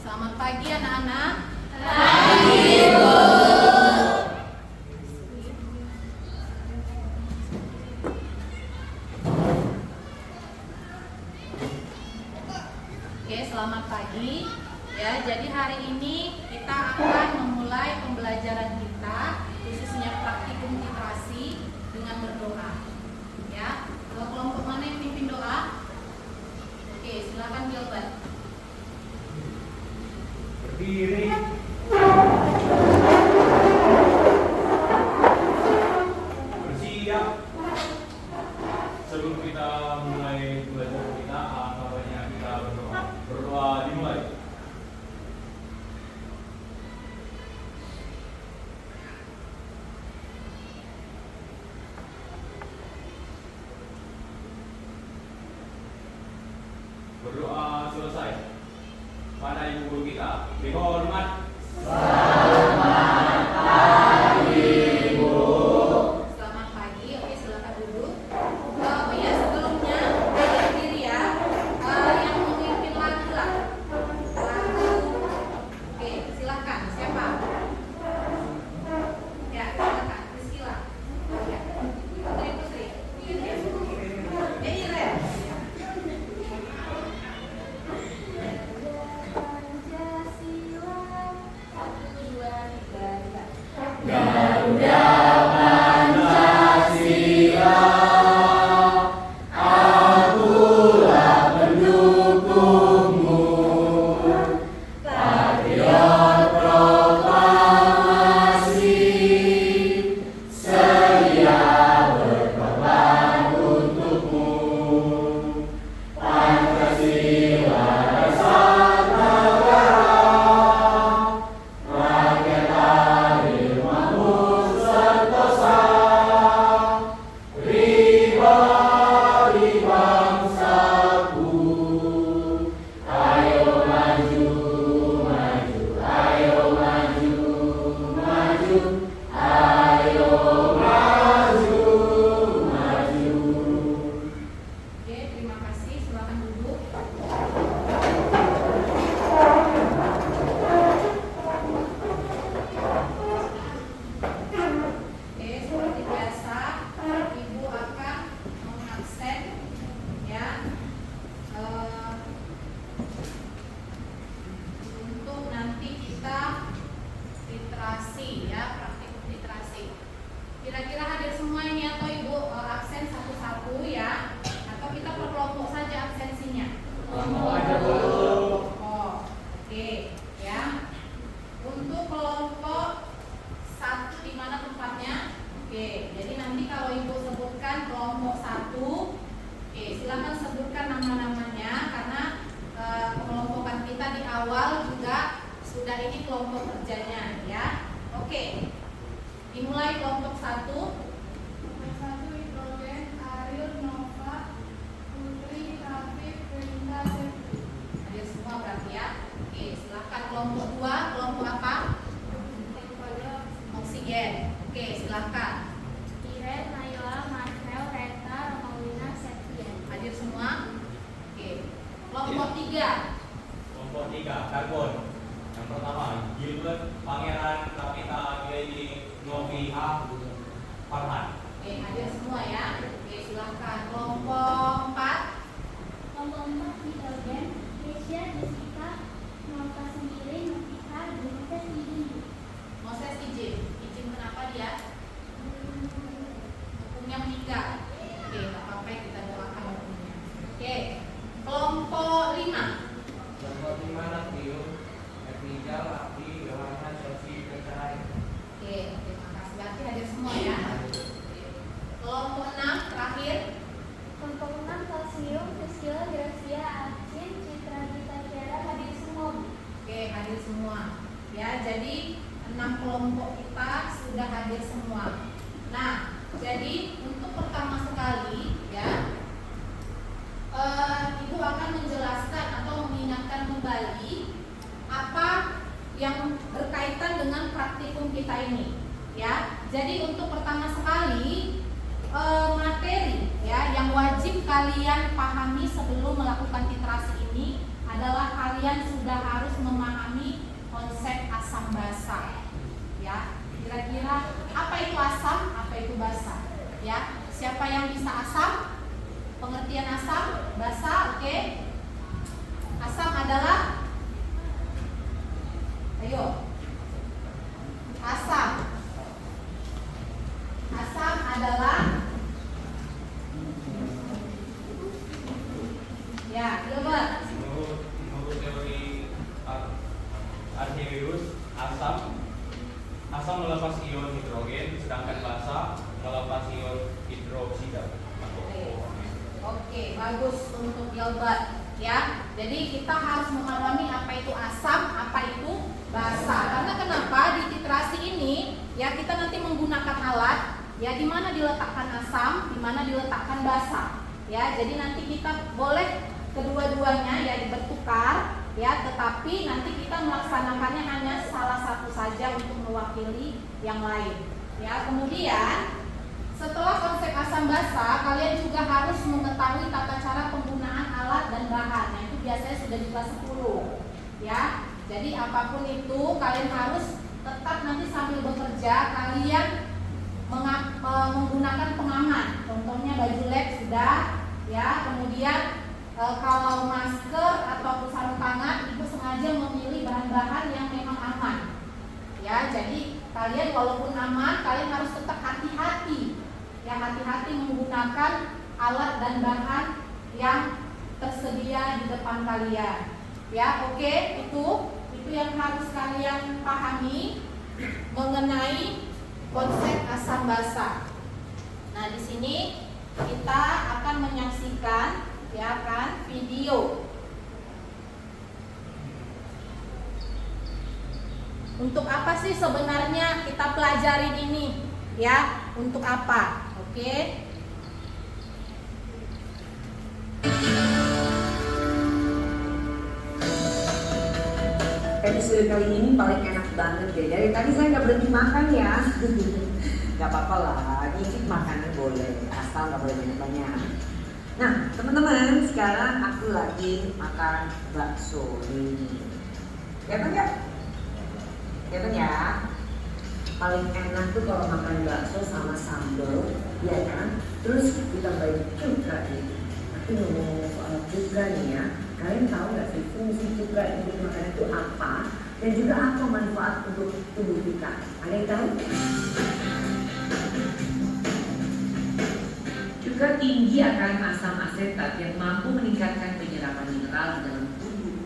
Selamat pagi anak-anak. Pagi, Bu. Oke, selamat pagi. Ya, jadi hari ini kita akan memulai pembelajaran kita khususnya praktikum literasi dengan berdoa. Ya, kelompok mana yang pimpin doa? Oke, silakan Gilbert. Berdiri. Bersiap. Sebelum kita mulai belajar kita, kabarnya kita berdoa. Berdoa dimulai. Berdoa selesai. Pada ibu guru kita, dihormat. Selamat pagi, Bu. Selamat pagi. Oke, silakan duduk. Oh ya, sebelumnya berdiri ya. Yang memimpin lagu lah. Lagu. Oke, silakan. Siapa? Ya, silakan. Priscilla. Ya. Putri. Iren. Garuda Pancasila, akulah pendukungmu. Patriot proklamasi, sedia berkorban untukmu. Pancasila dasar negara, rakyat adil makmur sentosa, pribadi bangsaku. Ayo maju, maju, ayo maju, maju, ayo maju, maju. Oke, terima kasih. Silakan duduk. Oke, seperti biasa, Ibu akan mengabsen ya untuk nanti kita literasi ya, praktikum literasi. Kira-kira hadir semua ini atau Ibu absen satu-satu ya? Atau kita per kelompok saja absensinya? Kelompok aja, Bu. Oh, oke ya. Untuk kelompok satu di mana tempatnya? Oke, jadi nanti kalau Ibu sebutkan kelompok satu, oke, silakan sebutkan nama-namanya karena pengelompokan kita di awal juga sudah ini kelompok kerjanya ya. Oke, dimulai kelompok satu. Nomor 1 hidrogen, Ariel, Nova, Putri, Rafif, Rinda, Septi. Hadir semua berarti ya. Oke, silakan kelompok dua. Kelompok apa? Oksigen. Oke, silakan. Iren, Nayola, Marcel, Reta, Romaulina, Septian. Hadir semua. Oke. Kelompok tiga. Kelompok 3, karbon. Yang pertama, Gilbert, Pangeran, Kapita, Agleni, Novi, A, Farhan. Oke, hadir semua ya. Oke, silakan. Kelompok empat. Kelompok 4 hidrogen, Kesia, Jessica, Nova sendiri, Novita, Moses, izin. Moses izin. Izin kenapa dia? Hukumnya meninggal. Oke, nggak apa-apa kita doakan hukumnya. Oke. Kelompok lima. Kelompok 5 Natrium, Rizal, Abdi, Yohana, Chelsea, Pecahay. Oke, terima kasih. Berarti hadir semua ya. Kelompok enam terakhir. Kelompok 6 kalsium, Priscilla, Gracia, Acin, Citra, Gita, Tiara, hadir semua. Oke, hadir semua. Ya, jadi 6 kelompok kita sudah hadir semua. Nah, jadi untuk pertama sekali ya, Ibu akan menjelaskan atau mengingatkan kembali apa yang berkaitan dengan praktikum kita ini. Ya, jadi untuk pertama sekali materi ya yang wajib kalian pahami sebelum melakukan literasi ini adalah kalian sudah harus memahami anhidrous, asam melepas ion hidrogen, sedangkan basa melepas ion hidroksida. Oke, bagus untuk Gilbert ya. Jadi kita harus memahami apa itu asam, apa itu basa. Karena kenapa di titrasi ini ya kita nanti menggunakan alat ya di mana diletakkan asam, di mana diletakkan basa. Ya, jadi nanti kita boleh kedua-duanya ya bertukar ya, tetapi nanti kita melaksanakannya hanya salah satu saja untuk mewakili yang lain. Ya, kemudian setelah konsep asam basa, kalian juga harus mengetahui tata cara penggunaan alat dan bahan. Nah, itu biasanya sudah di kelas 10. Ya. Jadi apapun itu kalian harus tetap nanti sambil bekerja kalian menggunakan pengaman. Contohnya baju lab sudah ya. Kemudian kalau masker atau sarung tangan, ibu sengaja memilih bahan-bahan yang memang aman. Ya, jadi kalian walaupun aman, kalian harus tetap hati-hati. Ya, hati-hati menggunakan alat dan bahan yang tersedia di depan kalian. Ya, oke, itu yang harus kalian pahami mengenai konsep asam basa. Nah, di sini kita akan menyaksikan ya kan video. Untuk apa sih sebenarnya kita pelajarin ini? Ya, untuk apa? Oke. Episode kali ini paling enak banget deh. Dari tadi saya nggak berhenti makan ya. Gak apa-apa lah, dikit makanan boleh, asal nggak boleh banyak-banyak. Nah, teman-teman, sekarang aku lagi makan bakso ini. Ya kan ya? Ya kan ya? Paling enak tuh kalau makan bakso sama sambal, ya kan? Terus ditambahin cuka nih. Tapi ngomong soal cuka nih ya, kalian tahu nggak sih fungsi cuka untuk makanan itu apa? Dan juga apa manfaat untuk tubuh kita? Ada yang tahu? Cuka tinggi akan asam asetat yang mampu meningkatkan penyerapan mineral di dalam tubuh.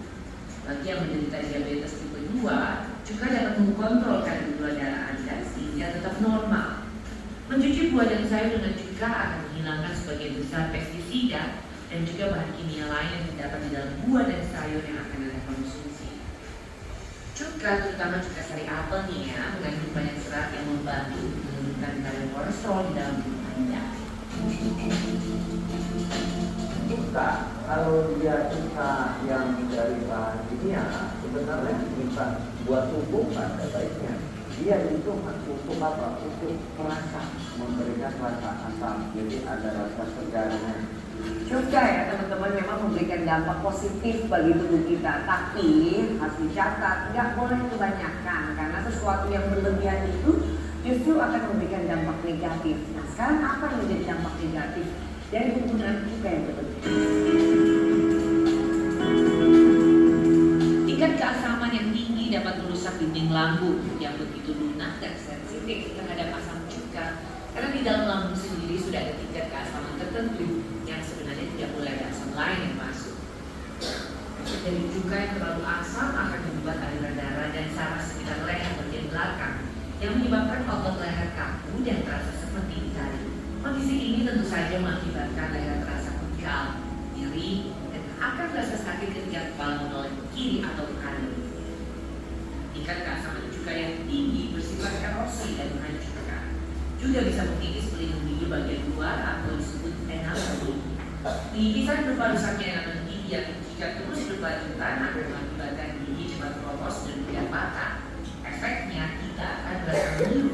Bagi yang menderita diabetes tipe 2, cuka dapat mengkontrol kadar gula darah Anda sehingga tetap normal. Mencuci buah dan sayur dengan cuka akan menghilangkan sebagian besar pestisida dan juga bahan kimia lain yang terdapat di dalam buah dan sayur yang akan Anda konsumsi. Cuka, terutama cuka sari apel nih ya, mengandung banyak serat yang membantu menurunkan kadar kolesterol di dalam tubuh Anda. Cuka, kalau dia cuka yang dari bahan kimia, sebenarnya bisa buat tubuh pada baiknya. Dia itu untuk apa? Untuk perasa, memberikan rasa asam, jadi ada rasa segarnya. Cuka ya teman-teman memang memberikan dampak positif bagi tubuh kita, tapi harus dicatat nggak boleh kebanyakan karena sesuatu yang berlebihan itu justru akan memberikan dampak negatif. Nah, sekarang apa yang menjadi dampak negatif dari penggunaan cuka yang berlebihan? Tingkat keasaman yang tinggi dapat merusak dinding lambung yang begitu lunak dan sensitif terhadap asam cuka. Karena di dalam lambung sendiri sudah ada tingkat keasaman tertentu yang sebenarnya tidak boleh ada asam lain yang masuk. Jadi cuka yang terlalu asam akan membuat aliran darah dan saraf sekitar leher bagian belakang yang menyebabkan otot leher kaku dan terasa seperti ditarik. Kondisi ini tentu saja mengakibatkan leher terasa pegal, nyeri, dan akan terasa sakit ketika kepala menoleh ke kiri atau ke kanan. Tingkat keasaman cuka yang tinggi bersifat erosi dan menghancurkan. Juga bisa mengikis pelindung gigi bagian luar atau disebut enamel. Gigisan berupa rusaknya enamel gigi yang jika terus berkelanjutan akan mengakibatkan gigi cepat keropos dan mudah patah. Efeknya kita akan merasa ngilu.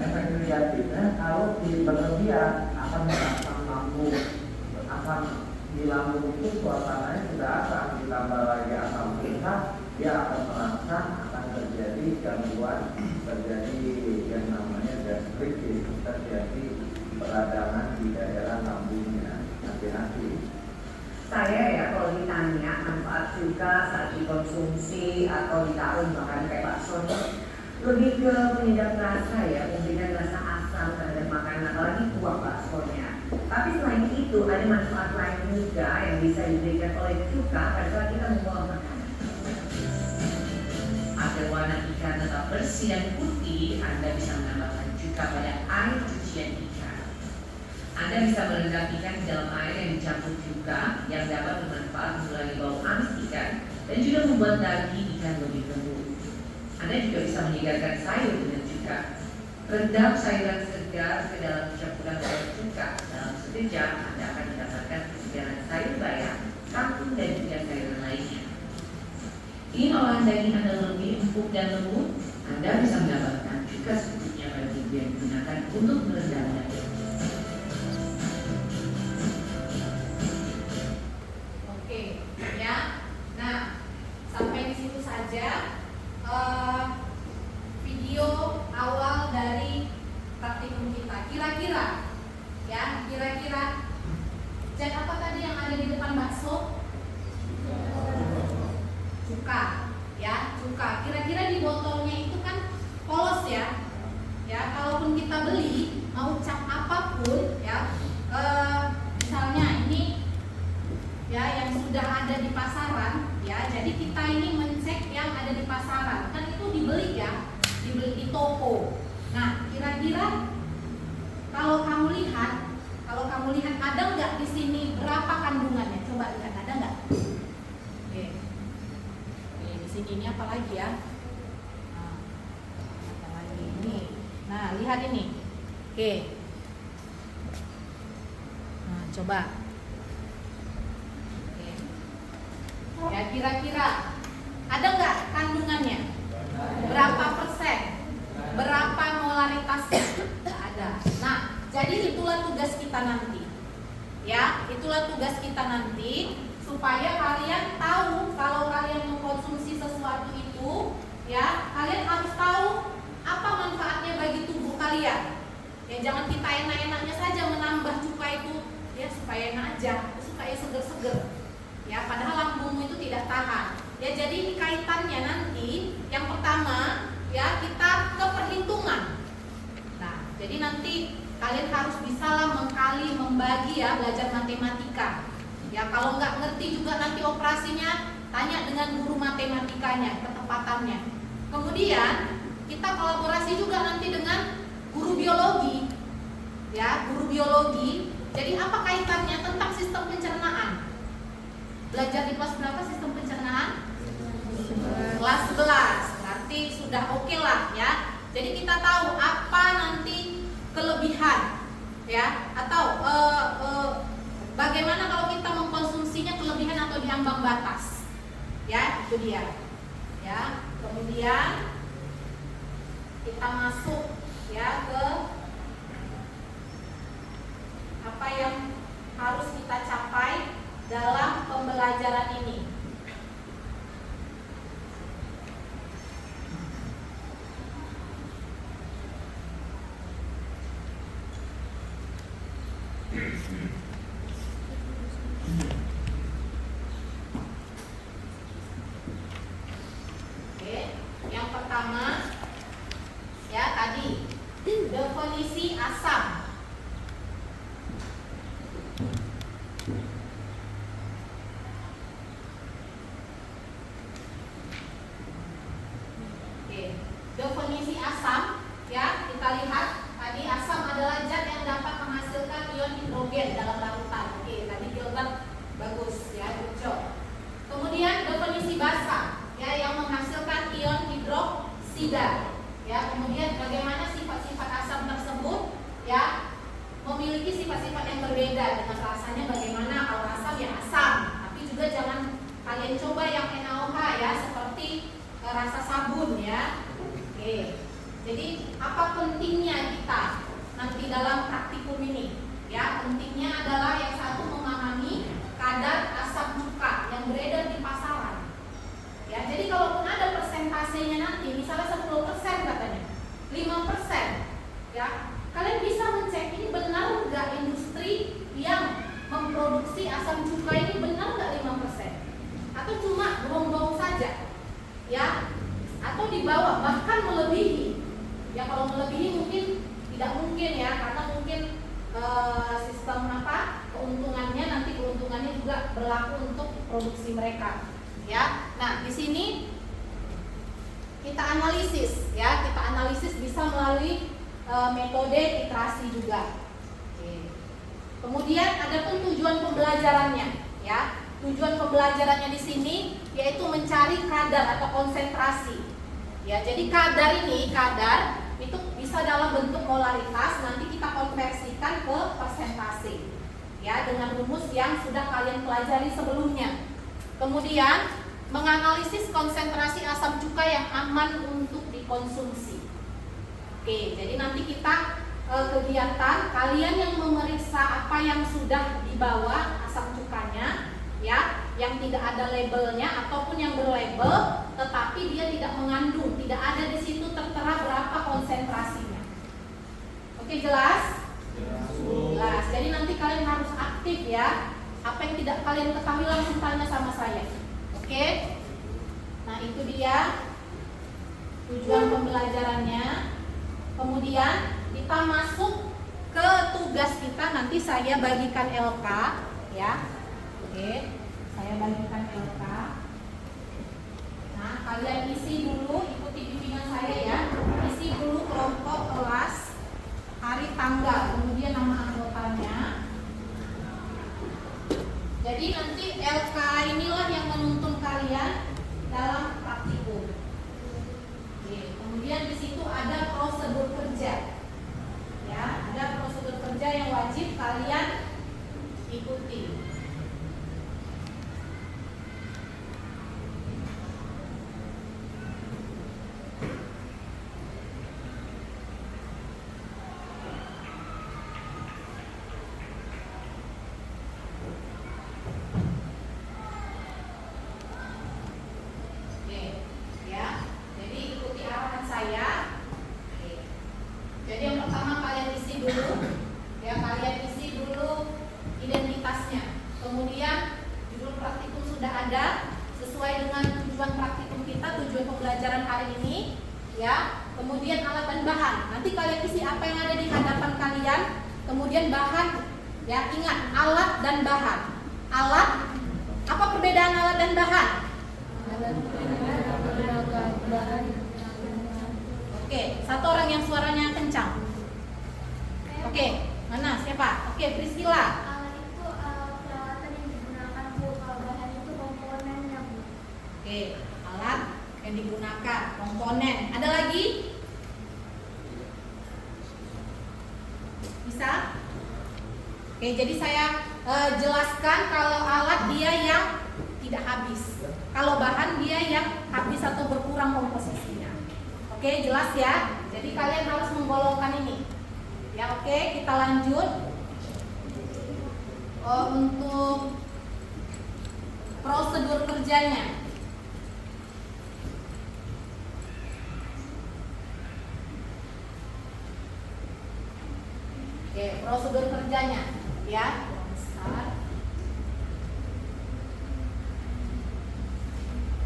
Efek negatifnya kalau di berlebihan akan merangsang lambung, akan di lambung itu suasananya sudah asam, ditambah lagi asam kita, dia akan merangsang, akan terjadi gangguan, terjadi yang namanya gastritis, terjadi peradangan di daerah lambungnya. Hati-hati. Saya ya kalau ditanya manfaat cuka saat dikonsumsi atau ditaruh makan kayak bakso lebih ke penyedap rasa ya, memberikan rasa asam terhadap makanan apalagi kuah baksonya. Tapi selain itu ada manfaat lain juga yang bisa diberikan oleh cuka pada saat kita mengolah makanan. Agar warna ikan tetap bersih dan putih, Anda bisa menambahkan cuka pada air cucian ikan. Anda bisa merendam ikan di dalam air yang dicampur cuka yang dapat bermanfaat mengurangi bau amis ikan dan juga membuat daging ikan lebih lembut. Anda juga bisa menyegarkan sayur dengan cuka. Rendam sayuran segar ke dalam campuran air cuka. Dalam sekejap Anda akan mendapatkan kesegaran sayur bayam, kangkung dan juga sayuran lainnya. Ingin olahan daging Anda lebih empuk dan lembut? Anda bisa mendapatkan cuka secukupnya pada bumbu yang digunakan untuk merendam daging. Oke, ya. Nah, sampai di situ saja video awal dari praktikum kita. Kira-kira zat apa tadi yang ada di depan bakso? Cuka, ya, cuka. Kira-kira di botolnya itu kan polos ya. Ya, kalaupun kita beli mau cap apapun ya, misalnya ini ya yang sudah ada di pasaran ya, jadi kita ini mencek yang ada di pasaran, kan itu dibeli ya, dibeli di toko. Nah, kira-kira kalau kamu lihat ada nggak di sini berapa kandungannya? Coba lihat, ada nggak? Oke. Di sini ini apa lagi ya? Nah, apa lagi ini? Nah, lihat ini. Oke. Nah, coba. Ya, kira-kira ada nggak kandungannya? Berapa persen? Berapa molaritasnya? Nggak ada. Nah, jadi itulah tugas kita nanti. Ya, itulah tugas kita nanti supaya kalian tahu kalau kalian mengkonsumsi sesuatu itu, ya, kalian harus tahu apa manfaatnya bagi tubuh kalian. Ya, jangan kita enak-enaknya saja menambah cuka itu, ya supaya enak aja, supaya seger-seger. Ya, padahal lambungmu itu tidak tahan. Ya, jadi ini kaitannya nanti. Yang pertama, ya, kita ke perhitungan. Nah, jadi nanti kalian harus bisalah mengkali, membagi ya, belajar matematika. Ya, kalau nggak ngerti juga nanti operasinya, tanya dengan guru matematikanya, ketepatannya. Kemudian kita kolaborasi juga nanti dengan guru biologi. Ya, guru biologi. Jadi apa kaitannya tentang sistem pencernaan? Belajar di kelas berapa sistem pencernaan? Kelas 11. Berarti sudah oke lah ya. Jadi kita tahu apa nanti kelebihan ya, atau bagaimana kalau kita mengkonsumsinya kelebihan atau di ambang batas. Ya, itu dia. Ya, kemudian kita masuk ya ke apa yang harus kita capai dalam pembelajaran ini. Oke, yang pertama ya tadi definisi asam. Definisi asam ya, kita lihat tadi asam adalah zat yang dapat menghasilkan ion hidrogen dalam larutan. Oke, tadi Gilbert bagus ya, good job. Kemudian definisi basa ya, yang menghasilkan ion hidroksida. Ya, kemudian bagaimana sifat-sifat asam tersebut ya, memiliki sifat-sifat yang berbeda dengan rasanya. Bagaimana kalau asam ya asam, tapi juga jangan kalian coba yang NaOH ya, seperti rasa sabun ya. Oke, jadi apa pentingnya kita nanti dalam praktikum ini? Ya, pentingnya adalah yang satu memahami kadar asam cuka yang beredar di pasaran. Ya, jadi kalaupun ada persentasenya nanti, misalnya 10% katanya, 5%, ya, kalian bisa mencek ini benar nggak industri yang memproduksi asam cuka ini benar nggak 5%, atau cuma bohong-bohong saja, ya. Atau di bawah, bahkan melebihi. Ya, kalau melebihi mungkin tidak mungkin ya, karena mungkin sistem juga berlaku untuk produksi mereka. Ya, nah di sini kita analisis, ya, kita analisis bisa melalui metode iterasi juga. Oke. Kemudian ada pun tujuan pembelajarannya, ya. Tujuan pembelajarannya di sini yaitu mencari kadar atau konsentrasi. Ya, jadi kadar itu bisa dalam bentuk molaritas, nanti kita konversikan ke persentase. Ya, dengan rumus yang sudah kalian pelajari sebelumnya. Kemudian menganalisis konsentrasi asam cuka yang aman untuk dikonsumsi. Oke, jadi nanti kita kegiatan kalian yang memeriksa apa yang sudah dibawa asam cukanya, ya, yang tidak ada labelnya ataupun yang berlabel tetapi dia tidak mengandung, tidak ada di situ tertera berapa konsentrasinya. Oke, jelas? Jelas. Jadi nanti kalian harus aktif ya. Apa yang tidak kalian ketahui langsung tanya sama saya. Oke? Nah, itu dia tujuan pembelajarannya. Kemudian kita masuk ke tugas kita, nanti saya bagikan LK ya. Oke, saya bagikan LK. Nah, kalian isi dulu, ikuti bimbingan saya ya. Isi dulu kelompok, kelas, hari, tanggal, kemudian nama anggotanya. Jadi nanti LK inilah yang menuntun kalian dalam praktikum. Oke, kemudian di situ ada prosedur kerja. Ya, ada prosedur kerja yang wajib kalian ikuti. Oke, jadi saya jelaskan kalau alat dia yang tidak habis, kalau bahan dia yang habis atau berkurang komposisinya. Oke, jelas ya. Jadi kalian harus menggolongkan ini. Ya, oke, kita lanjut. Untuk prosedur kerjanya. Oke, prosedur kerjanya. Ya, besar.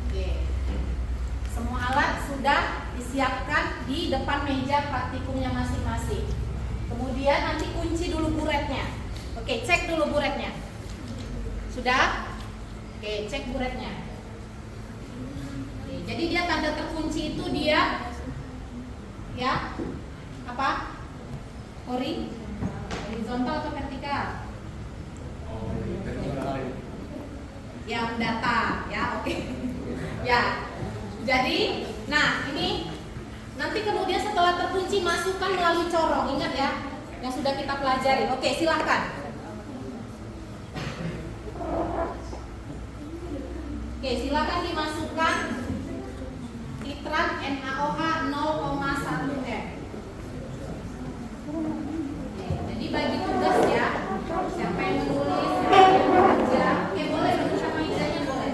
Oke. Semua alat sudah disiapkan di depan meja praktikumnya masing-masing. Kemudian nanti kunci dulu buretnya. Oke, cek dulu buretnya. Sudah? Oke, cek buretnya. Oke, jadi dia tanda terkunci itu dia ya apa? Horizontal atau vertikal? Yang data, ya, oke. Ya, jadi, nah ini nanti kemudian setelah terkunci masukkan melalui corong, ingat ya, yang sudah kita pelajari. Oke, silahkan. Oke, silakan dimasukkan titran NaOH 0,1 M. Jadi bagi tugas ya, siapa yang menulis, siapa yang bekerja. Oke, boleh menulis sama ijazahnya boleh.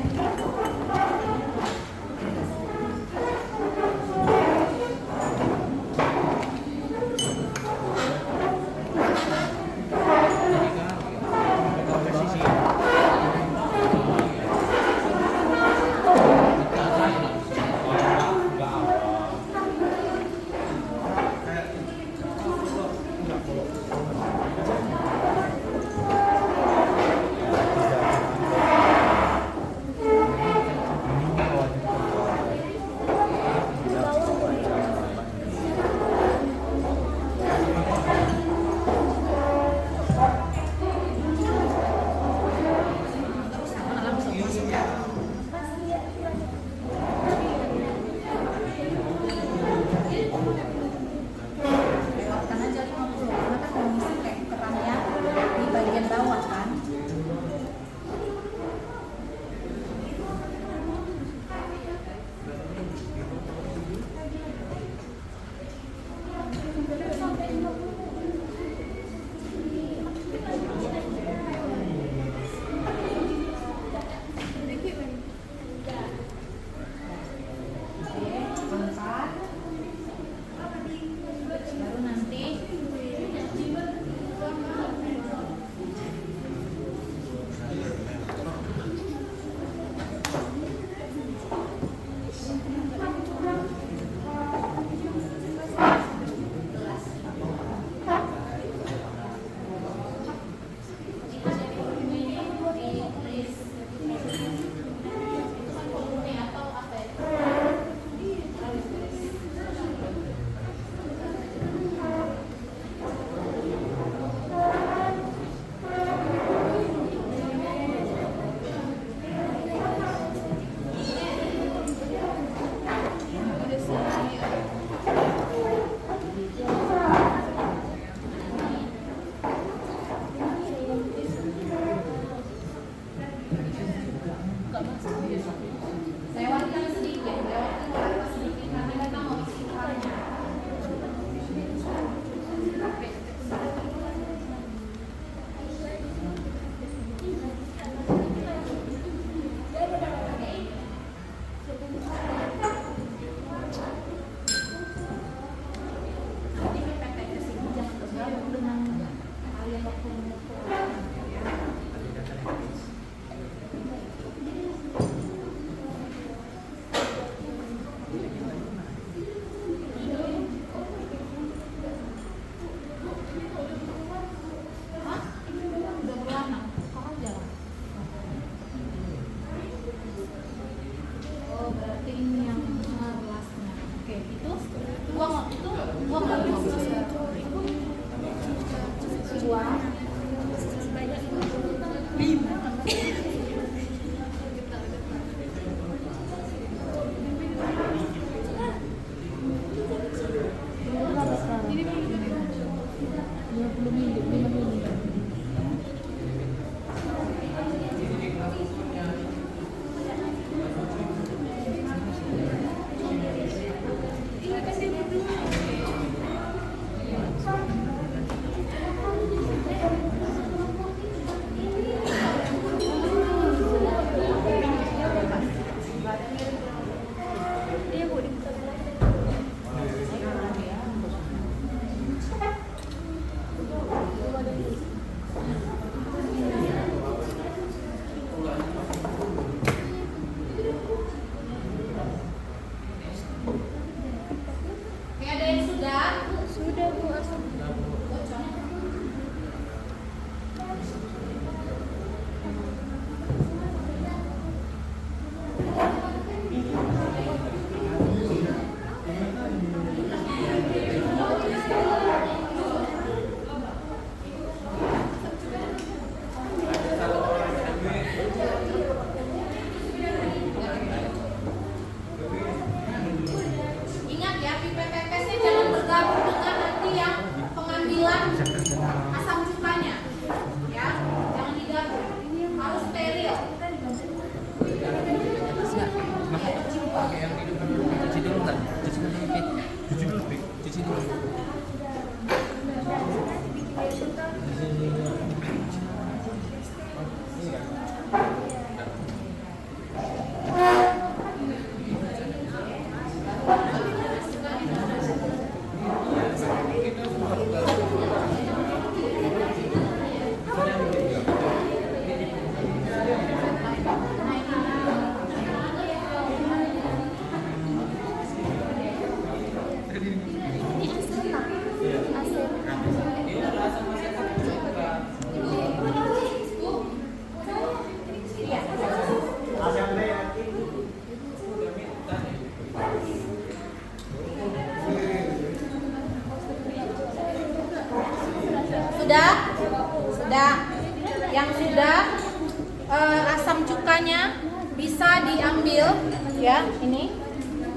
ambil ya ini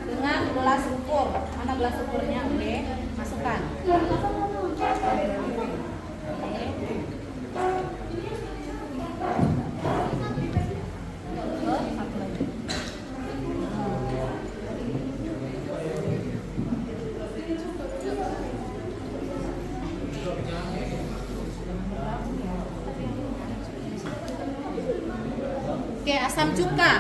dengan gelas ukur. Mana gelas ukurnya? Oke, masukkan. Satu lagi. Oke, asam cuka.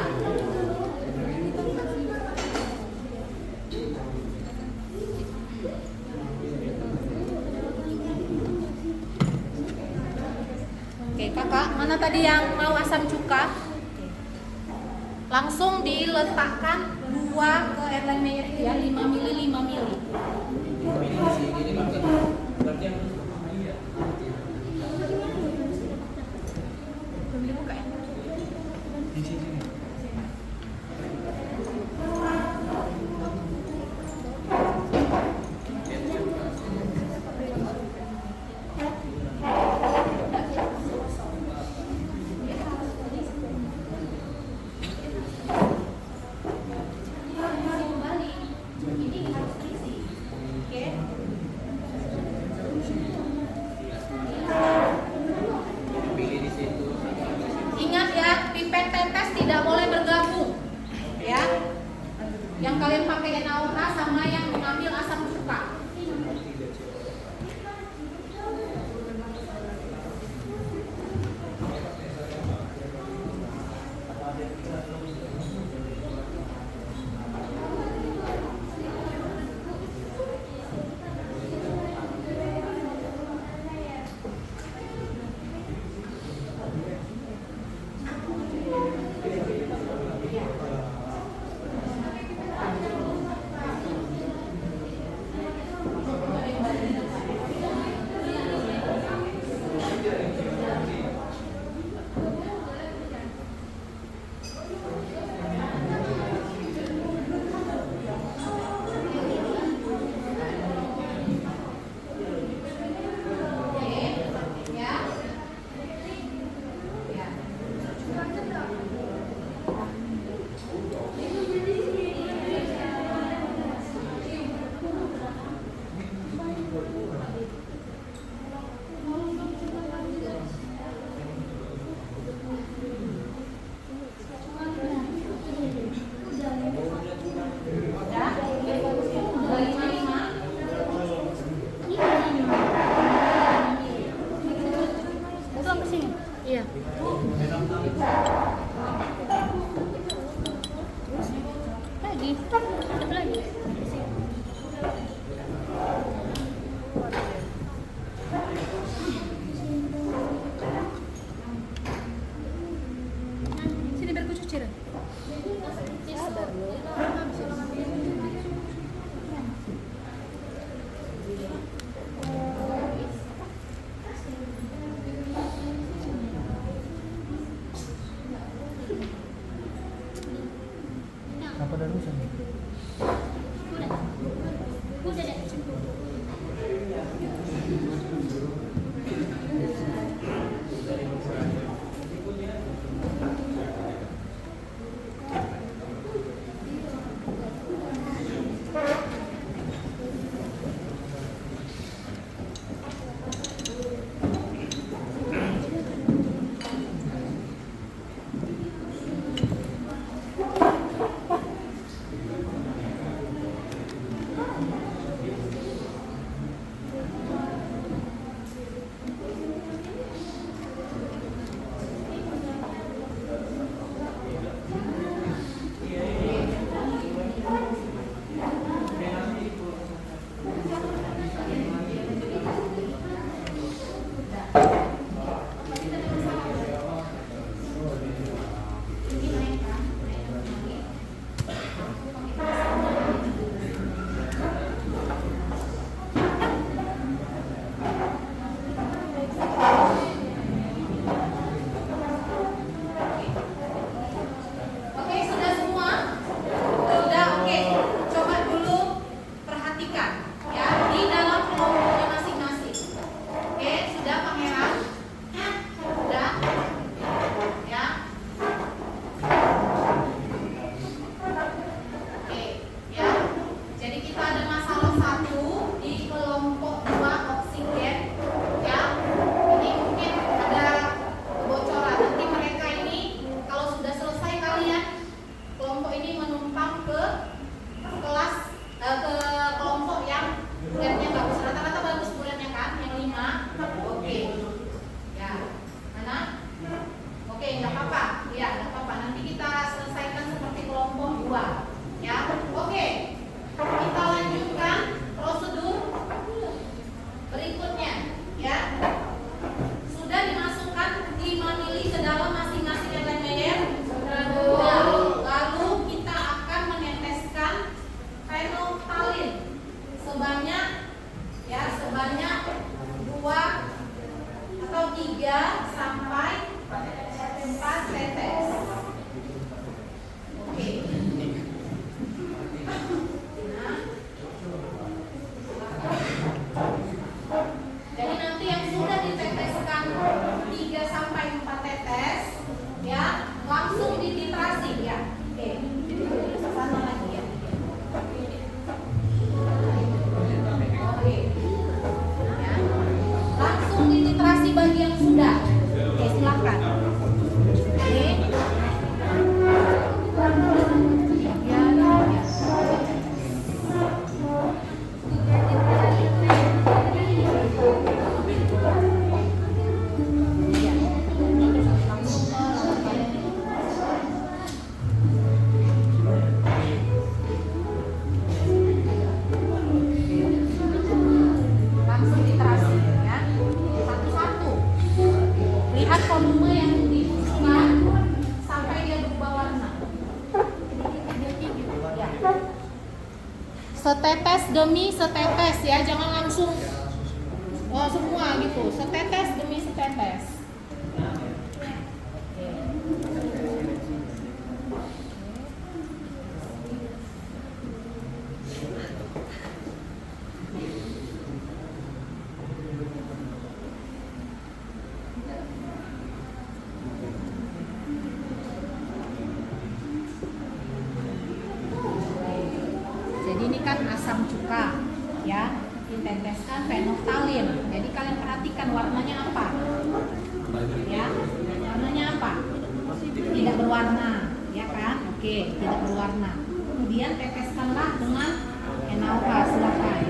Oke, kakak, mana tadi yang mau asam cuka? Langsung diletakkan 2 ke Erlenmeyer ya, 5 mili 5 mili. Ini di sini ini berarti yang Belum dibuka ya? di sini. Pilih di situ. Ingat ya, pipet tetes tidak boleh bergabung. Ya. Yang kalian pakai NaOH sama yang mengambil asam cuka. Apa dah rusak? setetes demi setetes ya, jangan langsung semua gitu, setetes demi setetes. Jadi ini kan asam cuka ya, diteteskan fenolftalin. Jadi kalian perhatikan warnanya apa? Ya, warnanya apa? Tidak berwarna, ya kan? Oke, tidak berwarna. Kemudian teteskanlah dengan NaOH, silakan.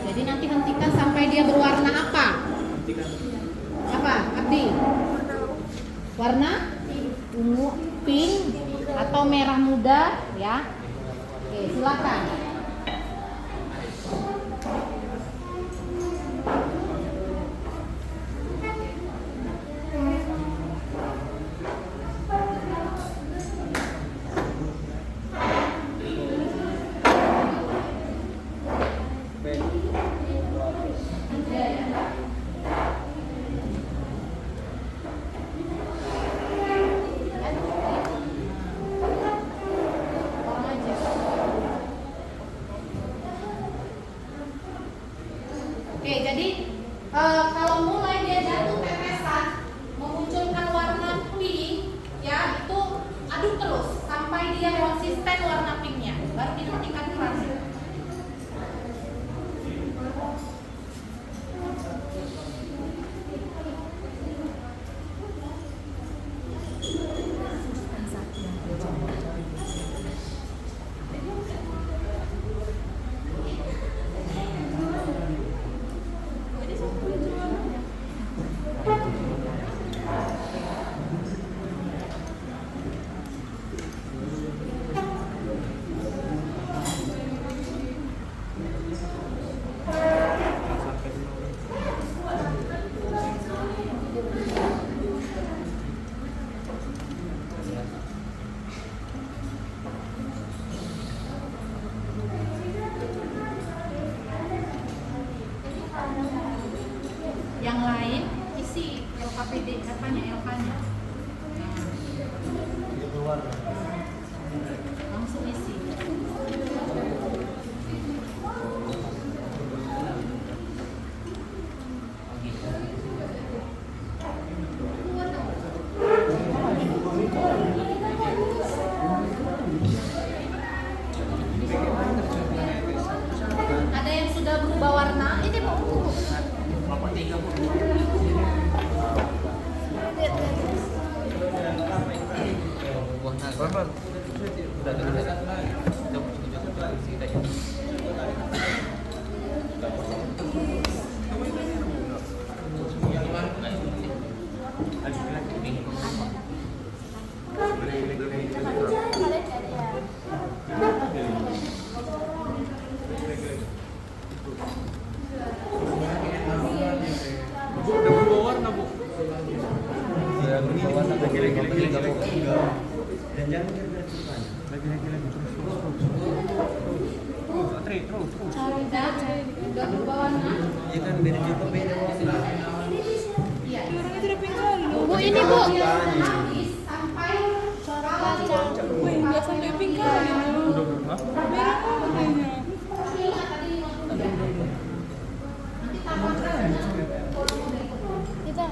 Jadi nanti hentikan sampai dia berwarna apa? Apa, Abdi? Warna ungu, pink atau merah muda, ya? Oke, silakan. Oke, jadi kalau mulai dia jatuh tetesan memunculkan warna pink, ya itu aduk terus sampai dia konsisten warna pinknya, baru dihentikan kelasnya. Yang lain isi LKPD, apanya LK-nya? Langsung isi. Ada yang sudah berubah warna? Ini mau udah berubah warna? Iya kan beda juga beda warna. Iya. Bu, ini Bu. Habis sampai Kaca. Wih, nggak sampai pink kali dulu. Udah berubah? Merah katanya. nanti tambahkan Kita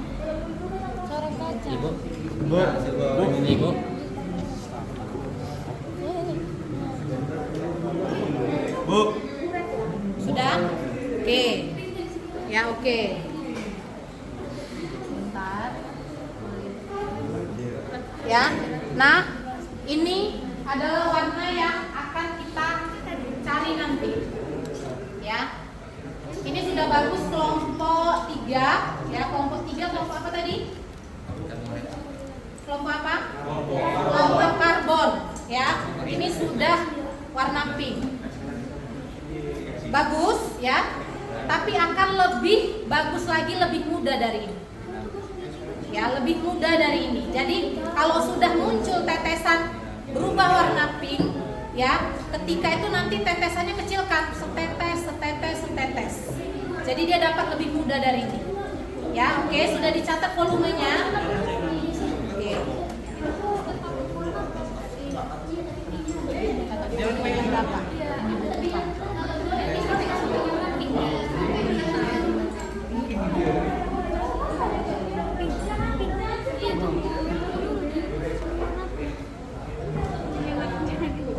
coret kaca. Ibu. Ini Ibu. Bu. sudah? Oke. Ya, oke. Bentar. Ya. Nah, ini adalah warna yang akan kita cari nanti. Ya. Ini sudah bagus kelompok 3, ya. Kelompok 3 kelompok apa tadi? Kelompok apa? Kelompok karbon, ya. Ini sudah warna pink. Bagus, ya. Tapi akan lebih bagus lagi, lebih mudah dari ini. Ya, lebih mudah dari ini. Jadi kalau sudah muncul tetesan berubah warna pink, Ya, ketika itu nanti tetesannya kecilkan, setetes, setetes, setetes. Jadi dia dapat lebih mudah dari ini. Ya, oke, sudah dicatat volumenya. Oke. Catat volumenya berapa?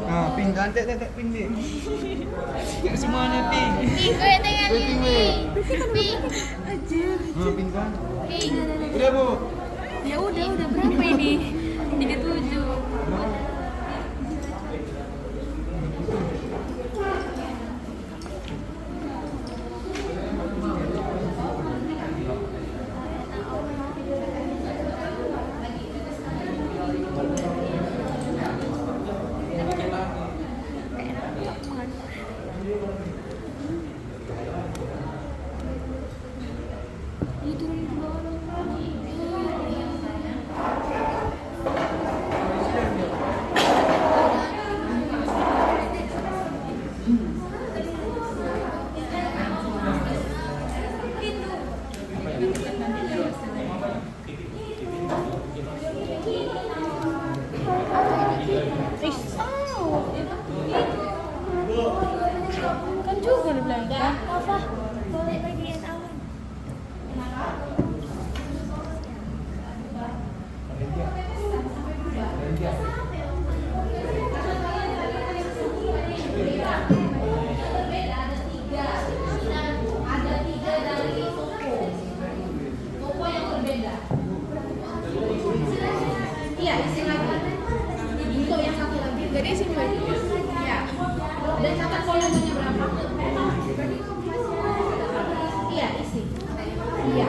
Ah, pink kan, tek pink ni. Semuanya pink. Pink. Ah, pink kan. Pink. Udah, Bu. Ya udah berapa ini? 37. Kan juga dibilang kan. Apa? Boleh bagian awan. Ada tiga dari toko yang berbeda. Iya, isi lagi. Untuk yang satu lagi. Jadi isi lagi. Iya. Dan catat volumenya berapa? Iya, isi. Iya.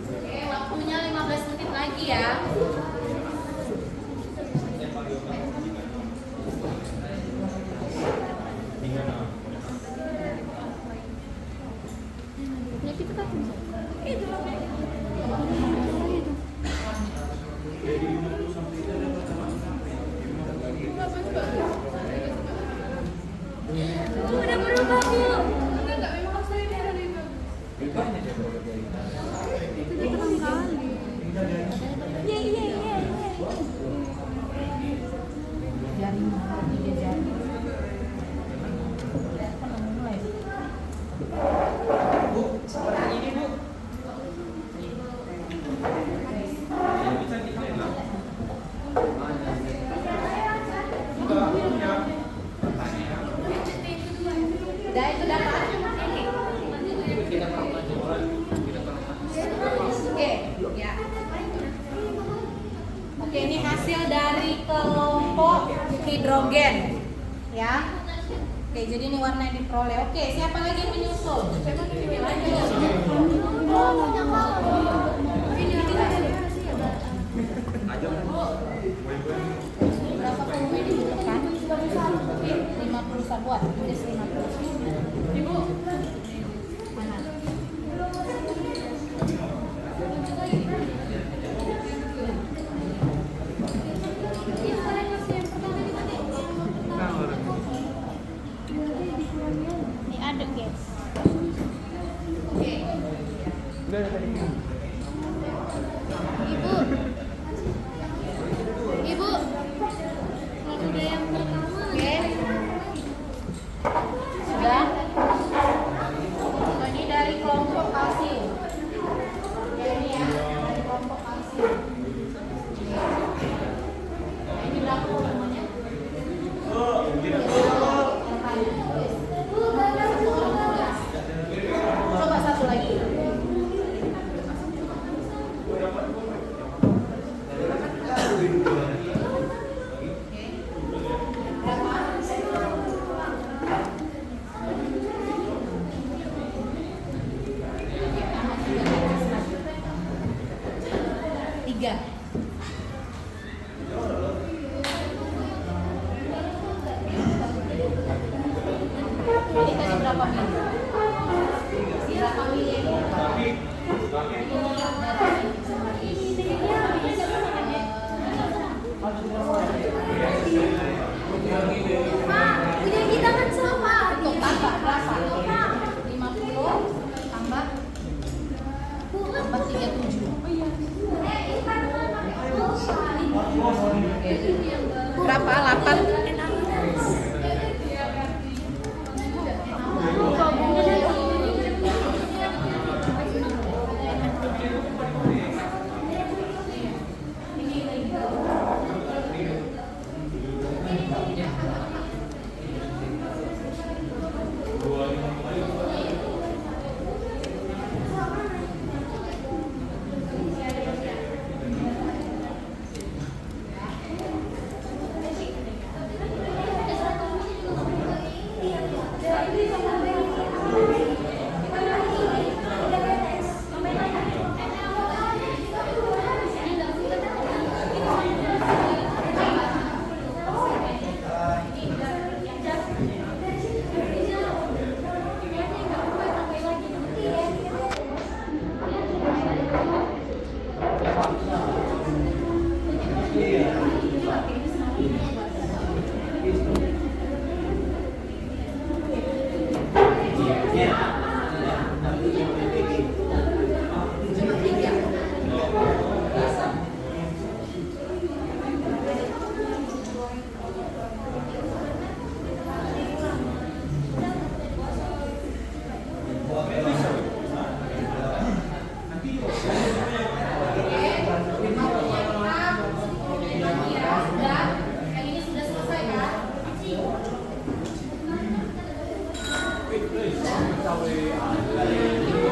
Oke, waktunya 15 menit lagi ya. Udah berubah, Bu. Iya. Jari mana? Tiga jari. Mulai. Bu, seperti ini, Bu. Udah itu dapat. Oke, ya. Oke, ini hasil dari kelompok hidrogen, ya. Oke, jadi ini warna yang diperoleh. Oke, siapa lagi yang menyusul? Berapa volume dibutuhkan? 50 sabuat, tulis 50. Ibu, mana? Ini ada, guys. Oke. Udah tadi pink. Ibu. berapa mili? Berapa mili? Punya kita kan sama. Untuk tambah berapa? 50 tambah 37. Berapa? 8?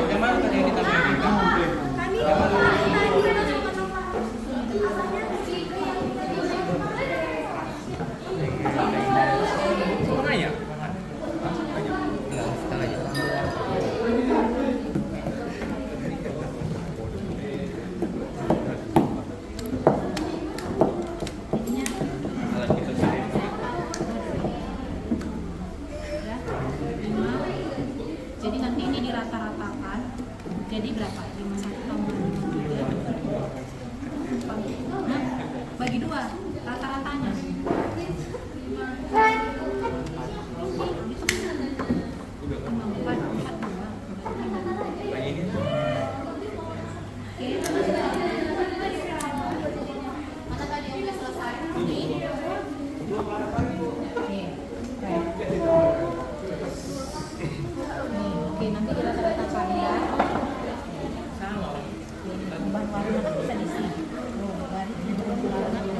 Yang mana tadi yang ditambahin? Mana ya? Jadi nanti ini dirata-ratakan. Jadi berapa? 51 tambah 53. Nah, bagi 2 rata-ratanya. Mana tadi yang udah selesai? Ini. Oke, nanti kita rata-ratakan ya. Bahan warna nanti bisa diisi. Garis warna ke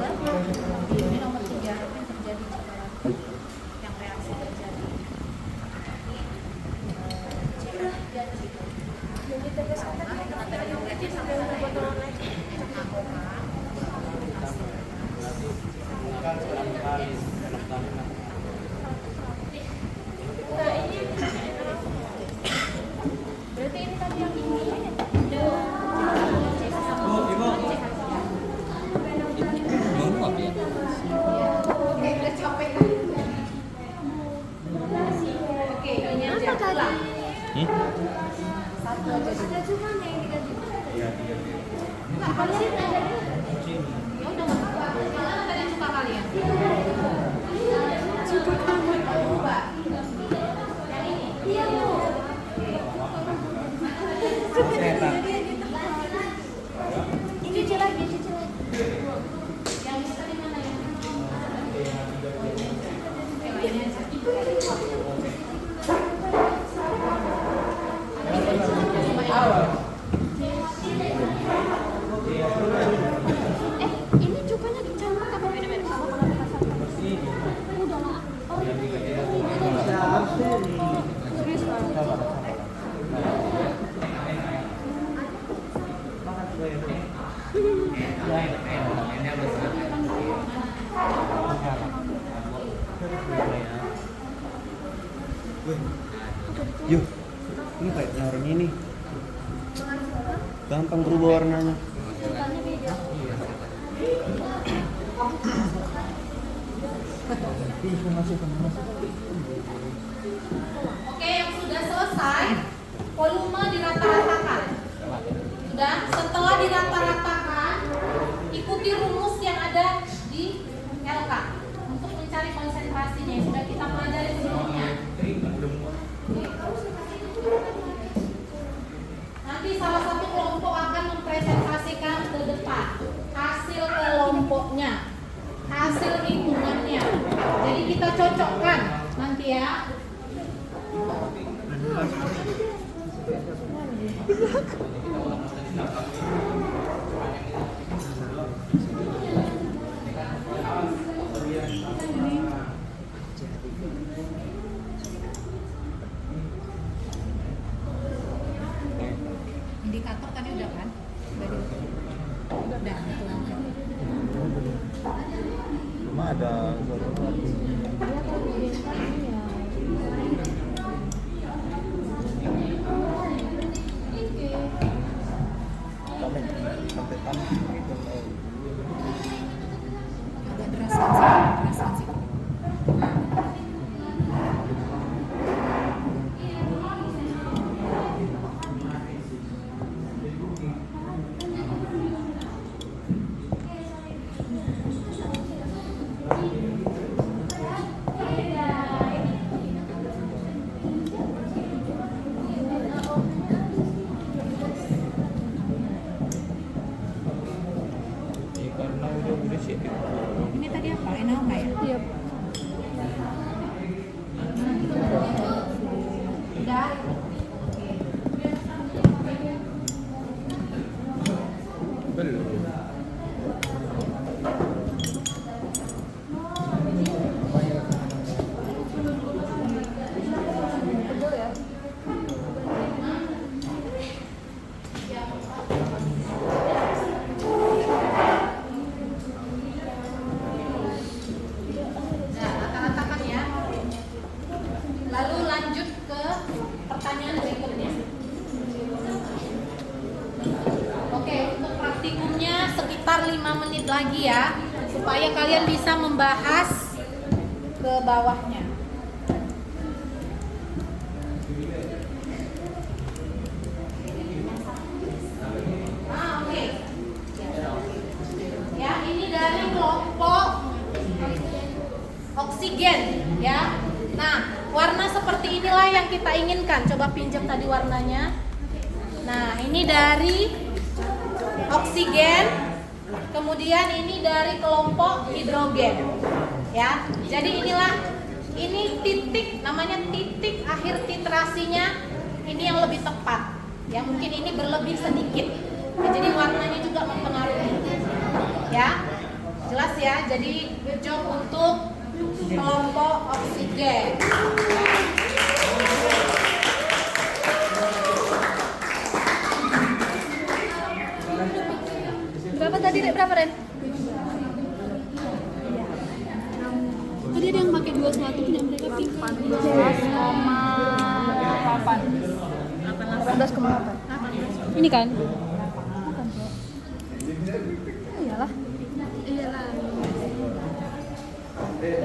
ini nomor 3 apa yang terjadi setelah yang reaksi terjadi. Berarti ini tadi yang ini. Oke, udah capek kan? Oke, ini aja pulang. Satu aja dulu. Ada cuma yang dikasih. Enggak, kalian ada. Ya udah enggak apa-apa. Mana tadi yang suka kalian? Suka kamu. Berubah. Yang ini. Iya, Bu. Ini cicil lagi, cicil lagi. Yang ini tadi mana ya? Ini aja. Ini cukanya dicampur apa beda-beda? Sama kalau kita satu. Udah lah. Oh, serius Pak. Yuk, ini kayak yang ini. Gampang berubah warnanya. Sultannya beda. Oke, yang sudah selesai, volume dirata-ratakan. Sudah, setelah dirata-ratakan, ikuti rumus yang ada di LK untuk mencari konsentrasinya yang sudah kita pelajari sebelumnya. Nanti salah satu kelompok akan mempresentasikan ke depan hasil kelompoknya, hasil hitungannya. Jadi kita cocokkan nanti ya. Indikator tadi udah kan? Udah. Cuma ada Agak deras kan sih. karena udah sih. Ini tadi apa? Enal nggak ya? Iya. Udah. Belum. Nah, rata-ratakan ya. Lalu lanjut ke pertanyaan berikutnya. Oke, untuk praktikumnya sekitar 5 menit lagi ya, supaya kalian bisa membahas ke bawahnya. Oke. Ya, ini dari kelompok oksigen ya. Nah, warna seperti inilah yang kita inginkan. Coba pinjam tadi warnanya. Nah, ini dari oksigen. Kemudian ini dari kelompok hidrogen. Ya. Jadi ini titik, namanya titik akhir titrasinya ini yang lebih tepat. Ya, mungkin ini berlebih sedikit. Ya, jadi warnanya juga mempengaruhi. Ya. Jelas ya. Jadi good job untuk kelompok oksigen. Berapa tadi, Dek? Berapa, Ren? Tadi ada yang pakai 21 punya mereka pipa. 18,8. 18,8. Ini kan? Bukan, Cok. Iyalah. Iya.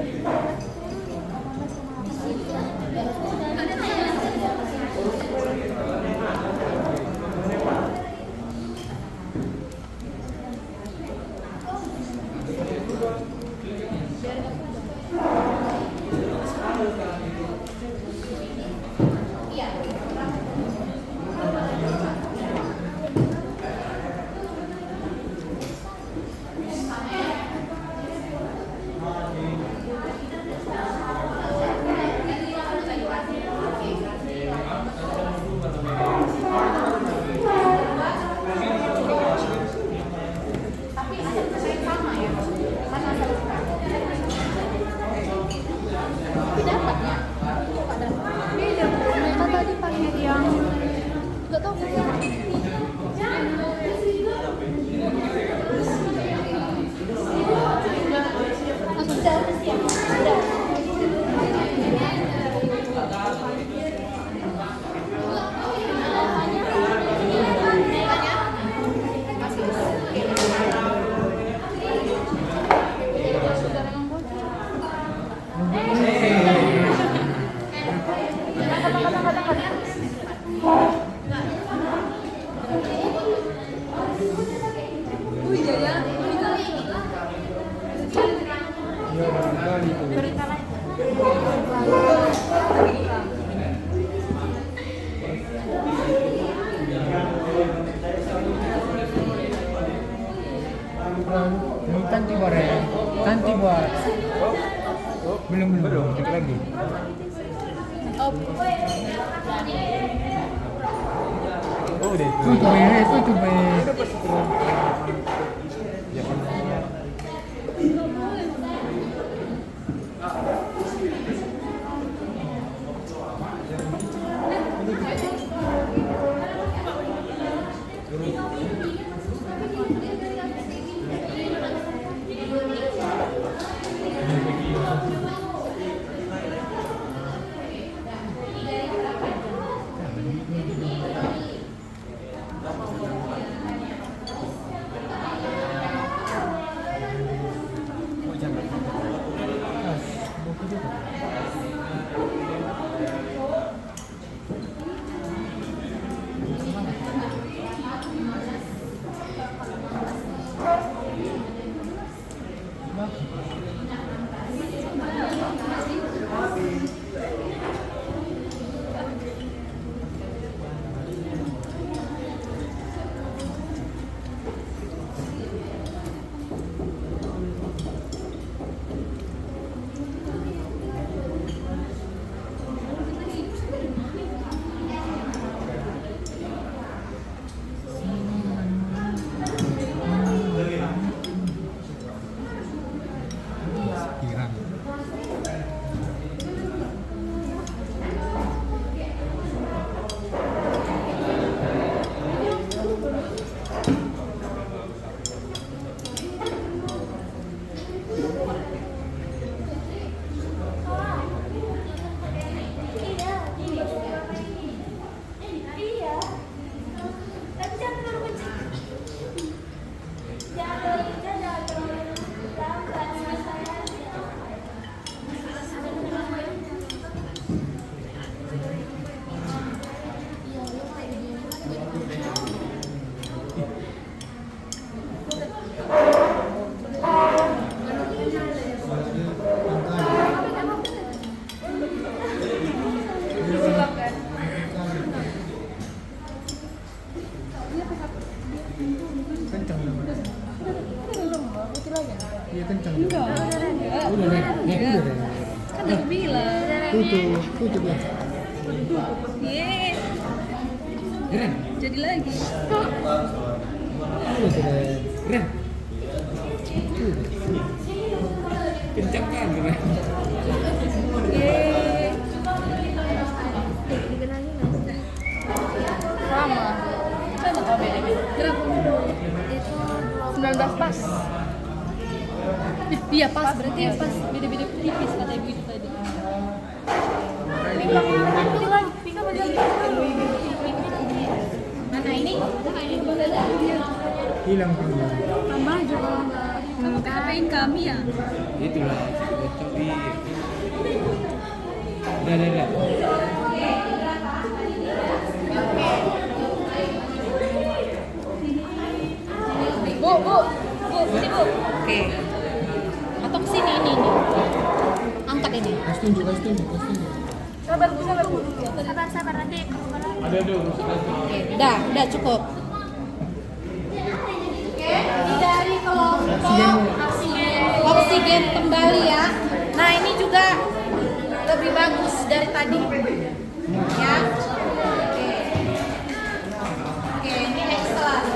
Ya, kali itu. Berita lain. Ini tanti bareng. Tanti buat. Belum dikit lagi. Oh, deh. Tutup. Iya kencang. Enggak. Udah deh. Kan aku bilang. Tutup ya. Yeay. Keren. Jadi lagi. Keren. Kencang kan keren. Yeay. Digenangin nggak? Sama. Sama kok beda. Berapa? Itu 19 pas. Iya pas, berarti pas beda-beda tipis kata ibu itu tadi. Mana ini? Hilang punya. Tambah aja kalau nggak. Kamu PHP-in kami ya? Itulah. Tapi. Udah. Bu, sini bu. Oke. Atau ke sini ini. Angkat ini. Kasih tunjuk. Sabar bu. sabar nanti. Ada dulu. Oke, udah cukup. Oke, dari kelompok oksigen kembali ya. Nah ini juga lebih bagus dari tadi. Ya. Oke, ini excellent.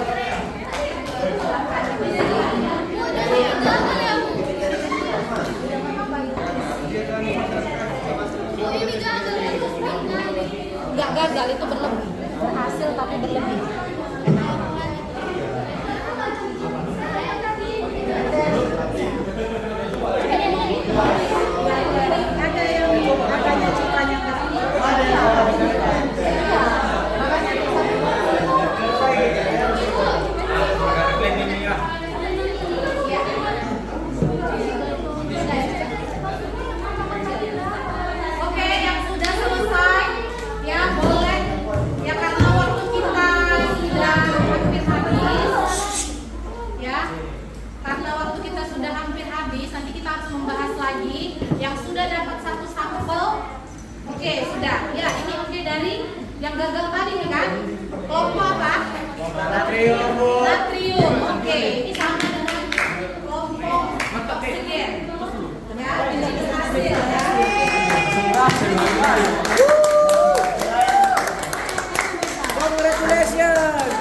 Nggak gagal, itu berlebih. Berhasil tapi berlebih. Ada yang agaknya cukanya nggak. lagi yang sudah dapat satu sampel. Oke, sudah. Ya, ini oke dari yang gagal tadi nih kan? Kelompok apa? Natrium, Bu. Natrium. Oke, ini sama dengan kelompok oksigen. Ya, ini hasil ya. Congratulations.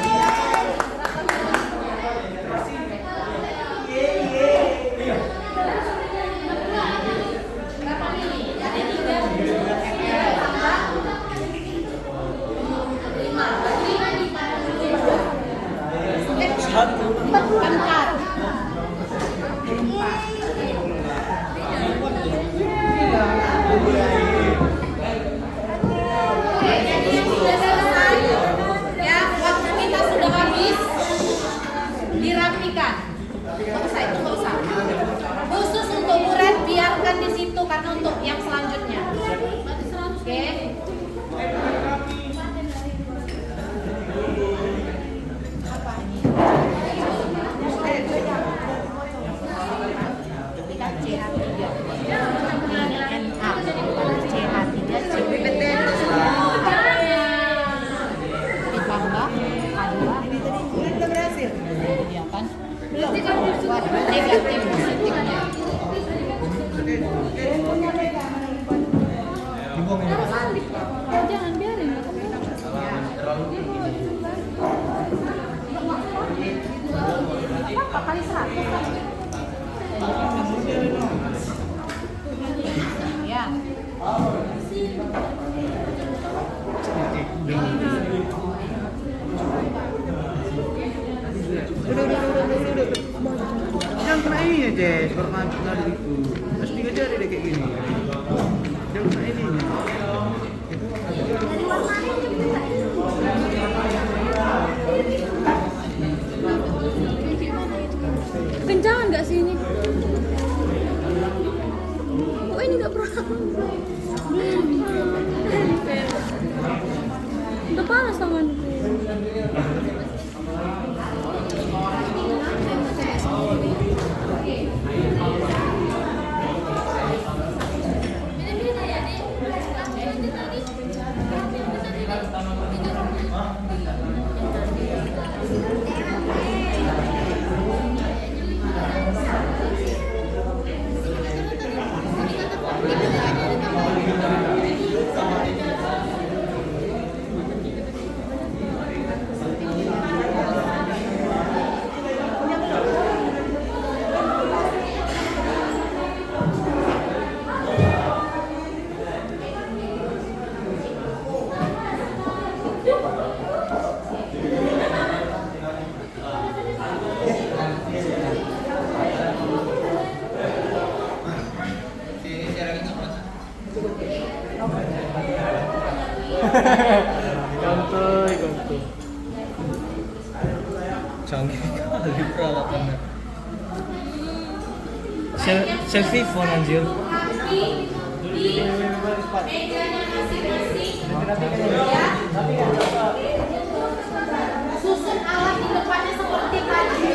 Berapa ini? Jadi 3 tambah 5. Berarti 4. Oke, jadi yang sudah selesai ya, waktu kita sudah habis, dirapikan. Tunggu usah. Khusus untuk murid biarkan di situ karena untuk yang selanjutnya. Oke. Negatif positifnya. Jangan biarin. Apa kali 100 kan? Ya. Udah. Jangan kena ininya, Jess. Kalau ngantuk nggak ada gitu. Harus 3 jari deh kayak gini. Jangan kena ininya. Kencangan nggak sih ini? Kok ini nggak pernah? Udah panas tanganku. Gantoy. Canggih kali peralatannya. Selfie phone anjir. Rapi di mejanya masing-masing. Ya. Susun alat di depannya seperti tadi.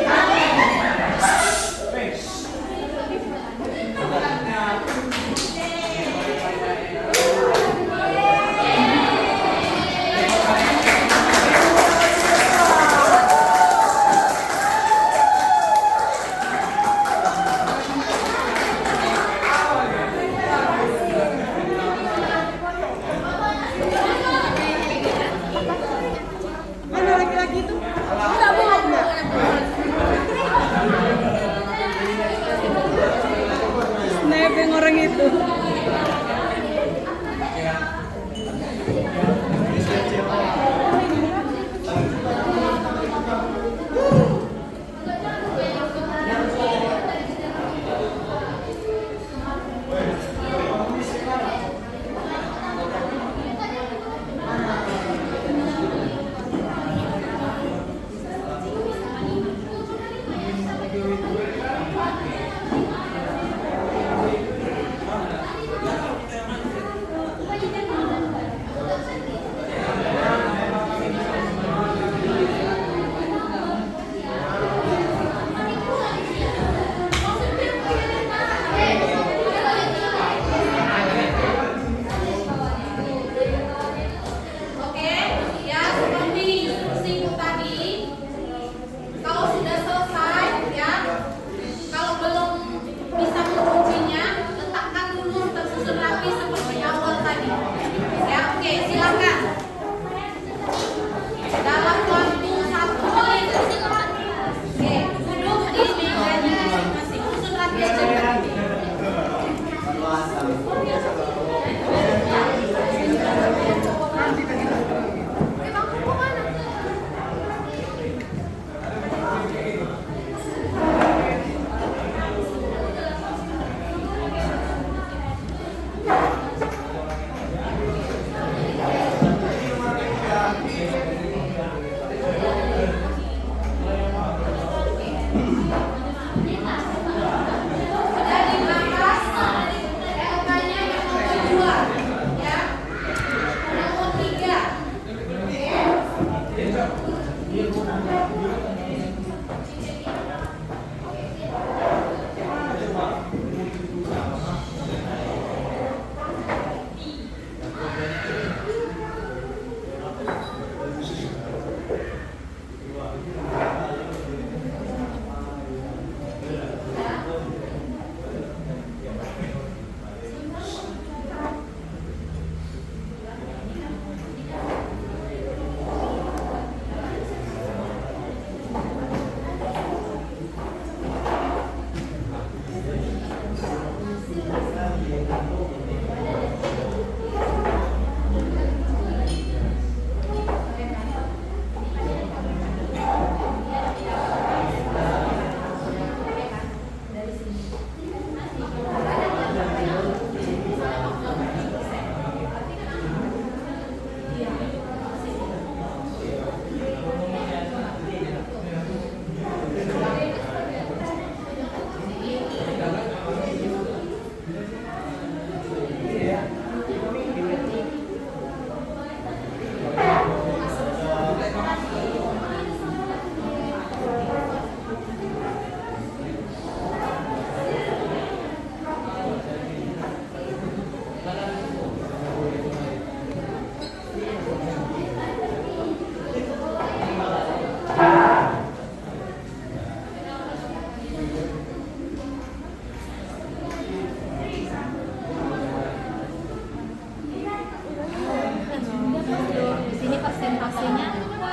Nebeng orang itu. Di sini persentasenya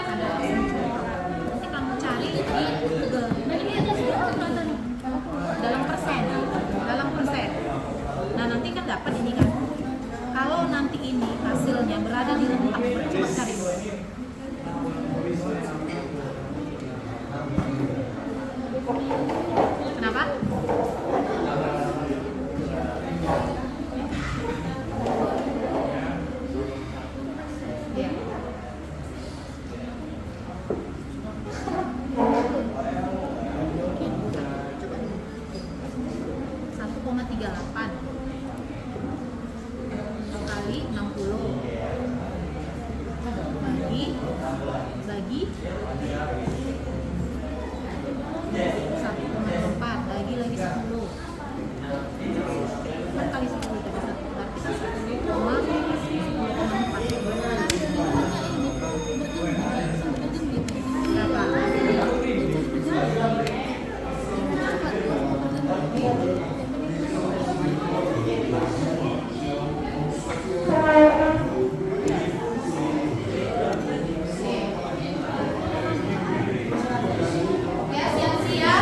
ada nanti kamu cari di Google. Ini dalam persen, Nah nanti kan dapat ini kan. Kalau nanti ini hasilnya berada di lengkap, cepat cari. Kenapa? Ya. 1,38 kali 60 bagi 1,4 lagi 10 kan kali 10 tadi berarti 1,4. Ya, siap-siap.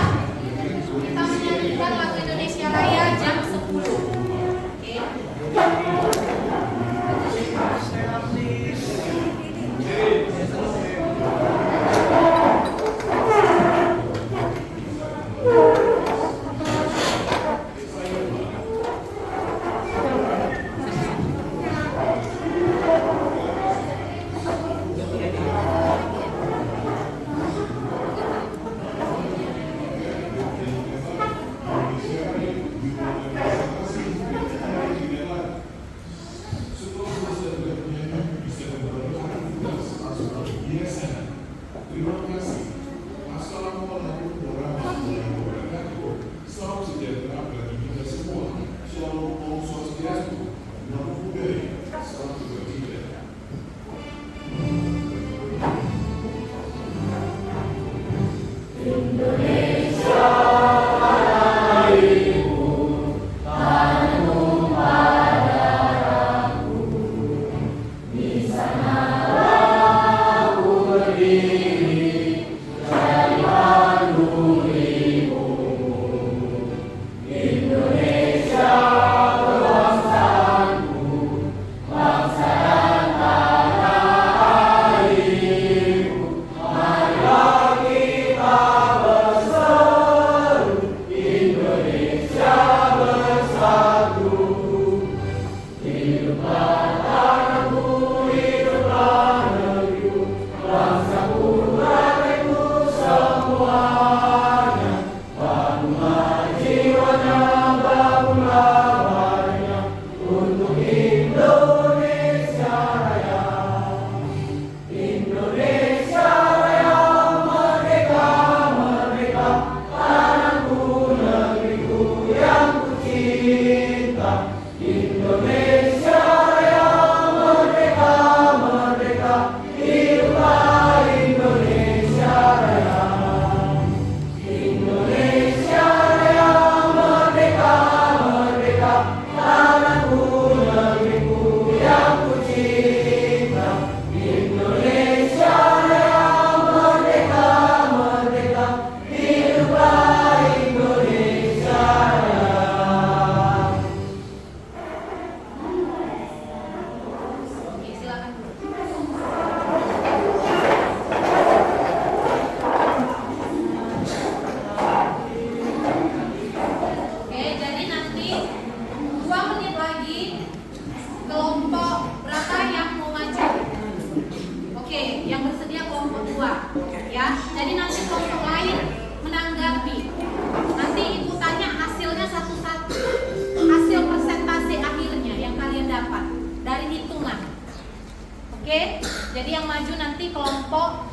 Oke, jadi yang maju nanti kelompok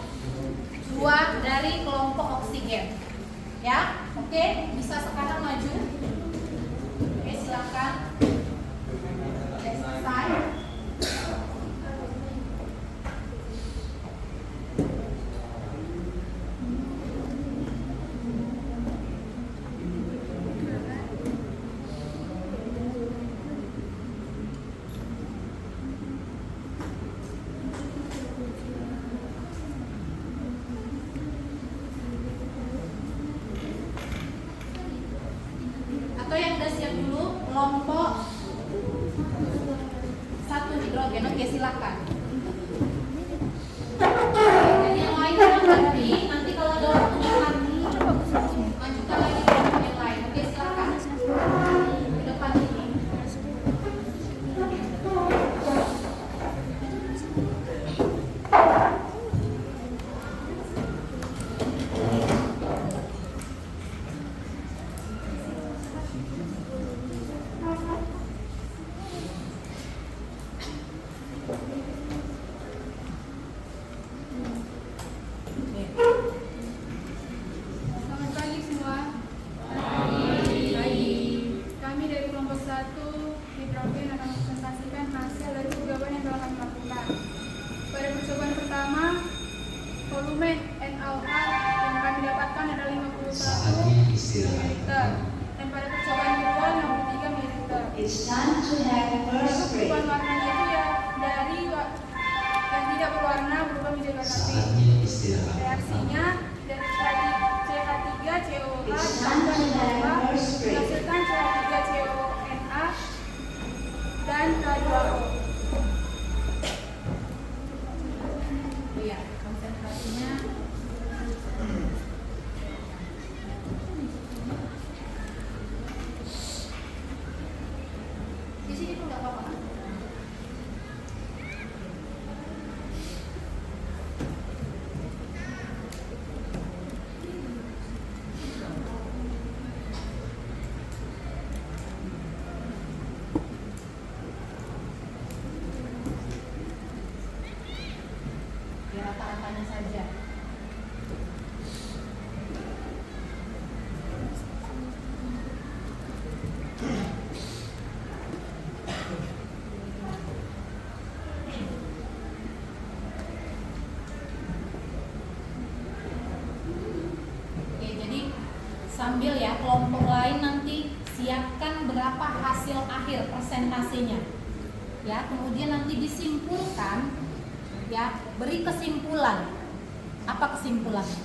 2 dari kelompok oksigen. Ya, oke, bisa sekarang maju. Oke, silakan. Sudah selesai. Atau yang udah siap dulu kelompok 1 hidrogen. Oke, silakan. Jadi yang lainnya berarti nanti kalau ada waktunya lagi lanjutkan lagi kelompok yang lain. Oke, silakan. Di depan ini. Selamat pagi semua. Kami dari kelompok 1 hidrogen akan mempresentasikan hasil dari percobaan yang telah kami lakukan. Pada percobaan pertama, volume NaOH yang kami dapatkan adalah 51 ml. Dan pada percobaan kedua 53 ml. Perubahan warnanya itu ya dari yang tidak berwarna berubah menjadi warna pink. Reaksinya dari tadi CH3COH tambah ditambah menghasilkan CH3CONA dan K2O. Iya, konsentrasinya. Di sini pun nggak apa-apa. Ya, rata-ratanya saja. Oke, jadi sambil ya kelompok lain nanti siapkan berapa hasil akhir persentasenya. Ya, kemudian nanti disimpulkan, ya, beri kesimpulan. Apa kesimpulannya?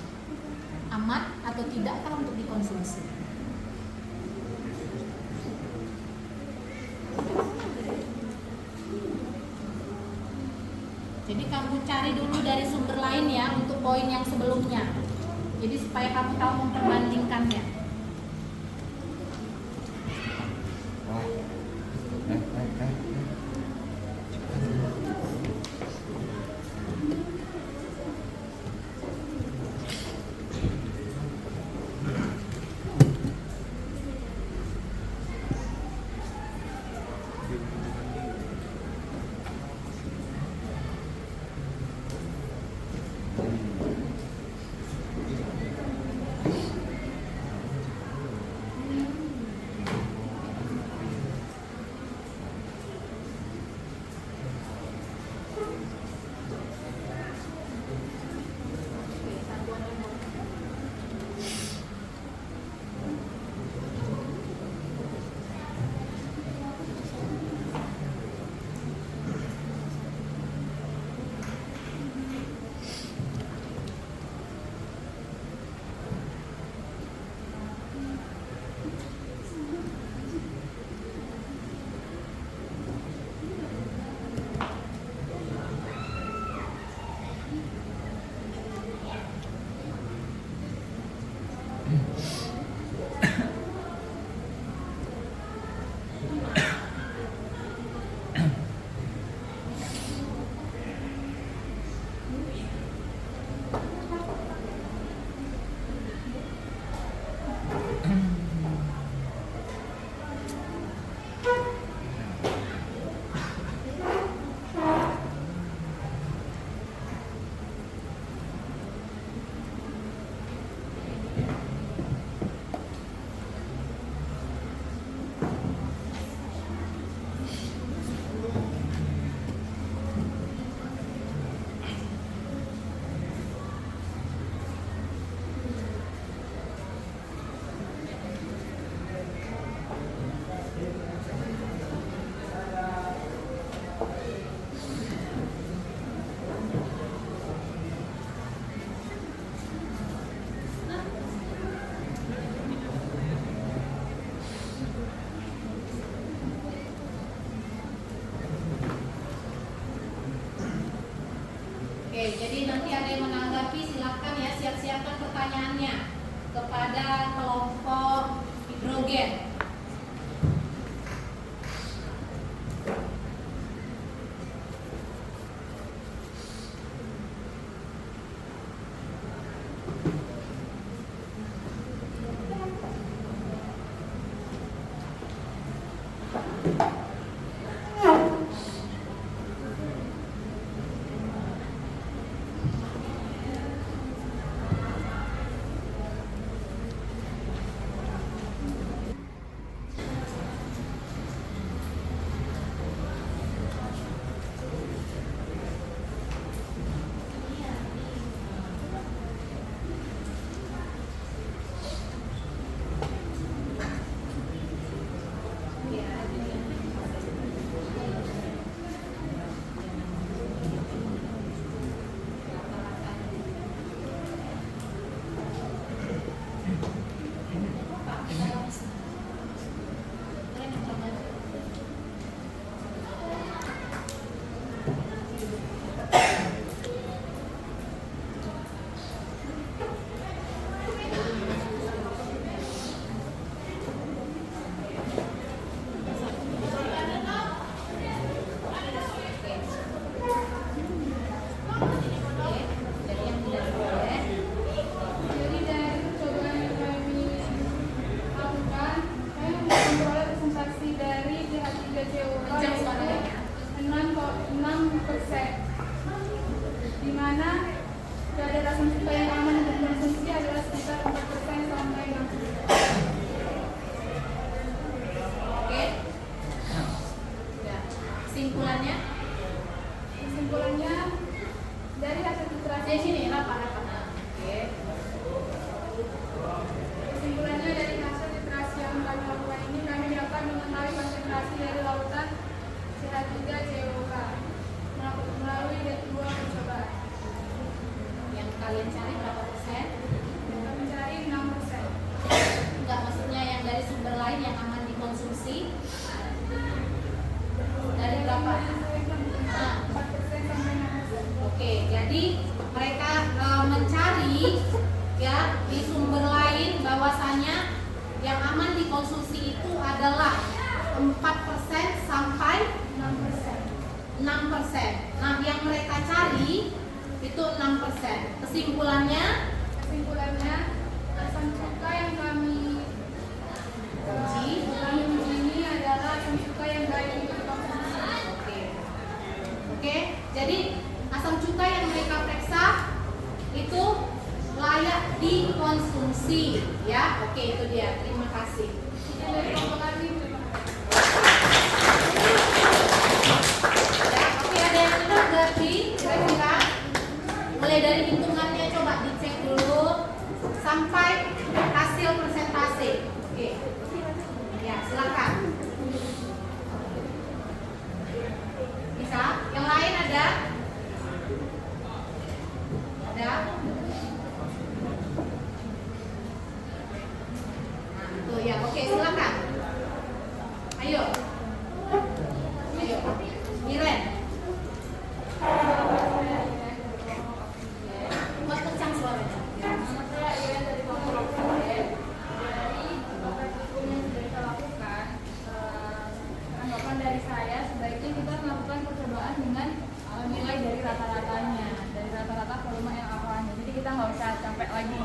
Aman atau tidakkah untuk dikonsumsi? Jadi kamu cari dulu dari sumber lain ya untuk poin yang sebelumnya. Jadi supaya kamu tahu memperbandingkannya. Oke, jadi nanti ada yang menanggapi, silakan ya, siap-siapkan pertanyaannya kepada kelompok hidrogen. Jadi dari percobaan yang kami lakukan, kami memperoleh presentasi dari H3COK yaitu 6%, di mana kadar asam cuka yang aman untuk konsumsi adalah sekitar 4% sampai 6%. Oke. Ya. Kesimpulannya Kesimpulannya, dari hasil filtrasi di sini rapat-rapat. Oke. Kesimpulannya dari hasil filtrasi yang kami lakukan ini, kami dapat mengetahui konsentrasi dari lautan CH3COK melalui dua percobaan. Yang kalian cari berapa persen? Kami cari 6%. Enggak, maksudnya yang dari sumber lain yang aman dikonsumsi dari berapa? Nah, 4% sampai 6%. oke, jadi mereka mencari ya di sumber lain bahwasanya yang aman dikonsumsi itu adalah 4% sampai 6%. Nah, yang mereka cari itu 6%. Kesimpulannya Asam cuka yang kami uji. uji ini adalah asam cuka yang baik untuk dikonsumsi. Oke, jadi asam cuka yang mereka periksa itu layak dikonsumsi ya. Oke, itu dia. Terima kasih. Sekian dari kelompok kami. Terima kasih. Ya, oke, ada yang menanggapi kira-kira mulai dari hitungannya coba dicek dulu sampai hasil presentasi. Oke. Ya, silakan. Bisa? Yang lain ada? Ada? Nah, itu ya. Oke, silakan. Ayo. Ayo. Miren. Buat kencang suaranya. Nama saya Iren dari kelompok Hidrogen. Dari beberapa hukum yang sudah kita lakukan, anggapan dari saya sebaiknya kita melakukan percobaan dengan nilai dari rata-ratanya, dari rata-rata volume yang awalnya. Jadi kita nggak usah capek lagi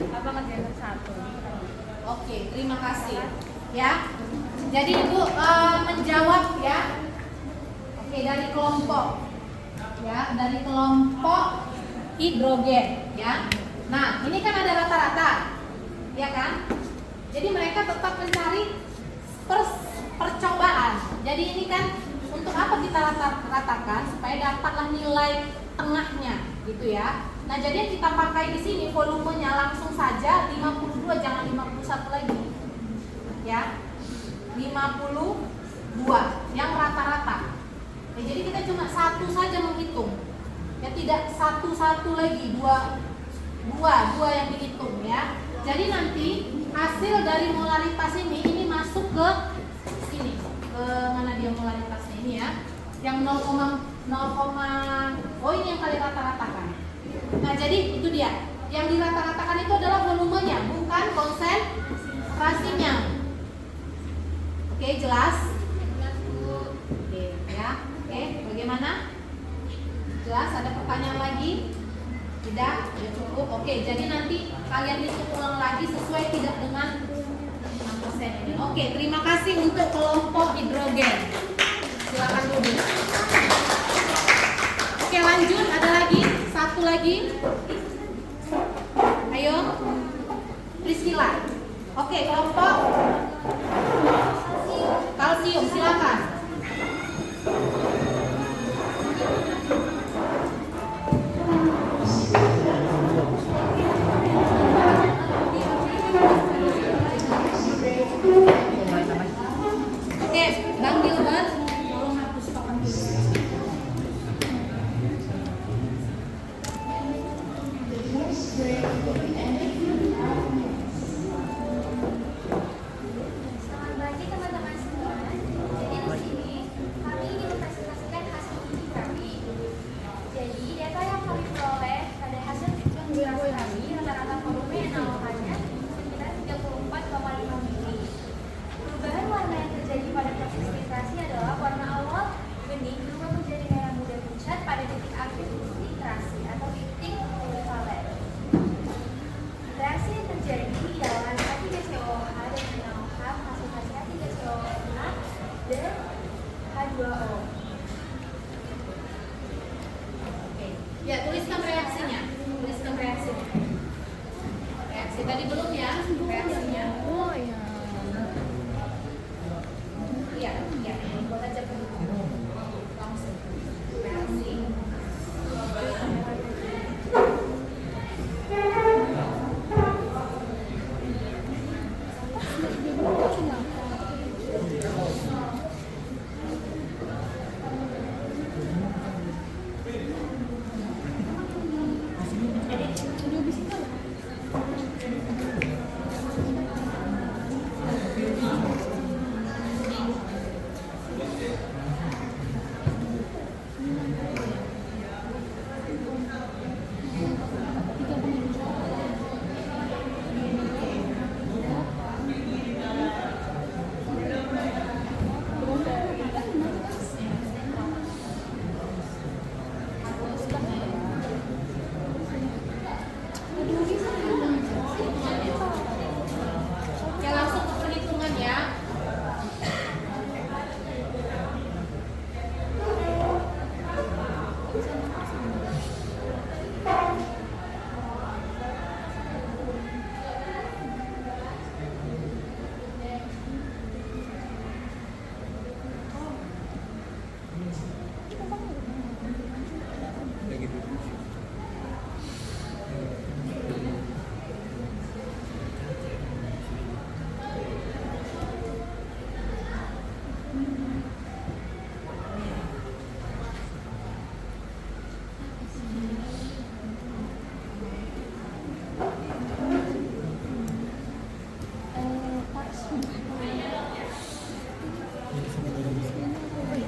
ngerjain satu. Oke, terima kasih. Ya. Jadi Ibu menjawab ya. Oke, dari kelompok ya, dari kelompok hidrogen ya. Nah, ini kan ada rata-rata. Ya kan? Jadi mereka tetap mencari percobaan. Jadi ini kan untuk apa kita ratakan supaya dapatlah nilai tengahnya gitu ya. Nah, jadi yang kita pakai di sini volumenya langsung saja 52, jangan 51 lagi. Ya. 52 yang rata-rata. Ya, jadi kita cuma satu saja menghitung. Ya, tidak satu-satu lagi, dua yang dihitung ya. Jadi nanti hasil dari molaritas ini masuk ke sini. Ke mana dia molaritasnya ini ya? Yang Oh ini yang kalian rata-ratakan. Nah jadi itu dia. Yang dirata-ratakan itu adalah volumenya, bukan konsentrasinya. Oke, jelas? Oke, ya. Oke, bagaimana? Jelas? Ada pertanyaan lagi? Tidak? Ya cukup. Oke, jadi nanti kalian hitung ulang lagi sesuai tidak dengan 6% ini. Oke, terima kasih untuk kelompok hidrogen. Silakan duduk. Oke, lanjut. Ada lagi? Satu lagi. Ayo, Priscilla. Oke, kelompok kalsium, silakan. Oke, Bang Gilbert, tolong hapus papan tulis. Selamat pagi teman-teman semua. Jadi di sini kami ingin mempresentasikan hasil uji kami. Jadi data yang kami peroleh pada hasil penggunaan kami rata-rata volume NaOH-nya sekitar 34,5 mili. Perubahan warna yang terjadi pada proses filtrasi adalah warna awal bening berubah menjadi merah muda pucat pada titik akhir filtrasi atau titik polivalen. Reaksi yang terjadi ialah H3COH dan NaOH menghasilkan H3COH dan H2O. Oke. Ya, tuliskan reaksinya. Tuliskan reaksinya. Reaksi tadi belum ya? Reaksinya. Oh ya. Iya, iya. Buat aja dulu. Langsung. Reaksi. Ya langsung ke perhitungan ya.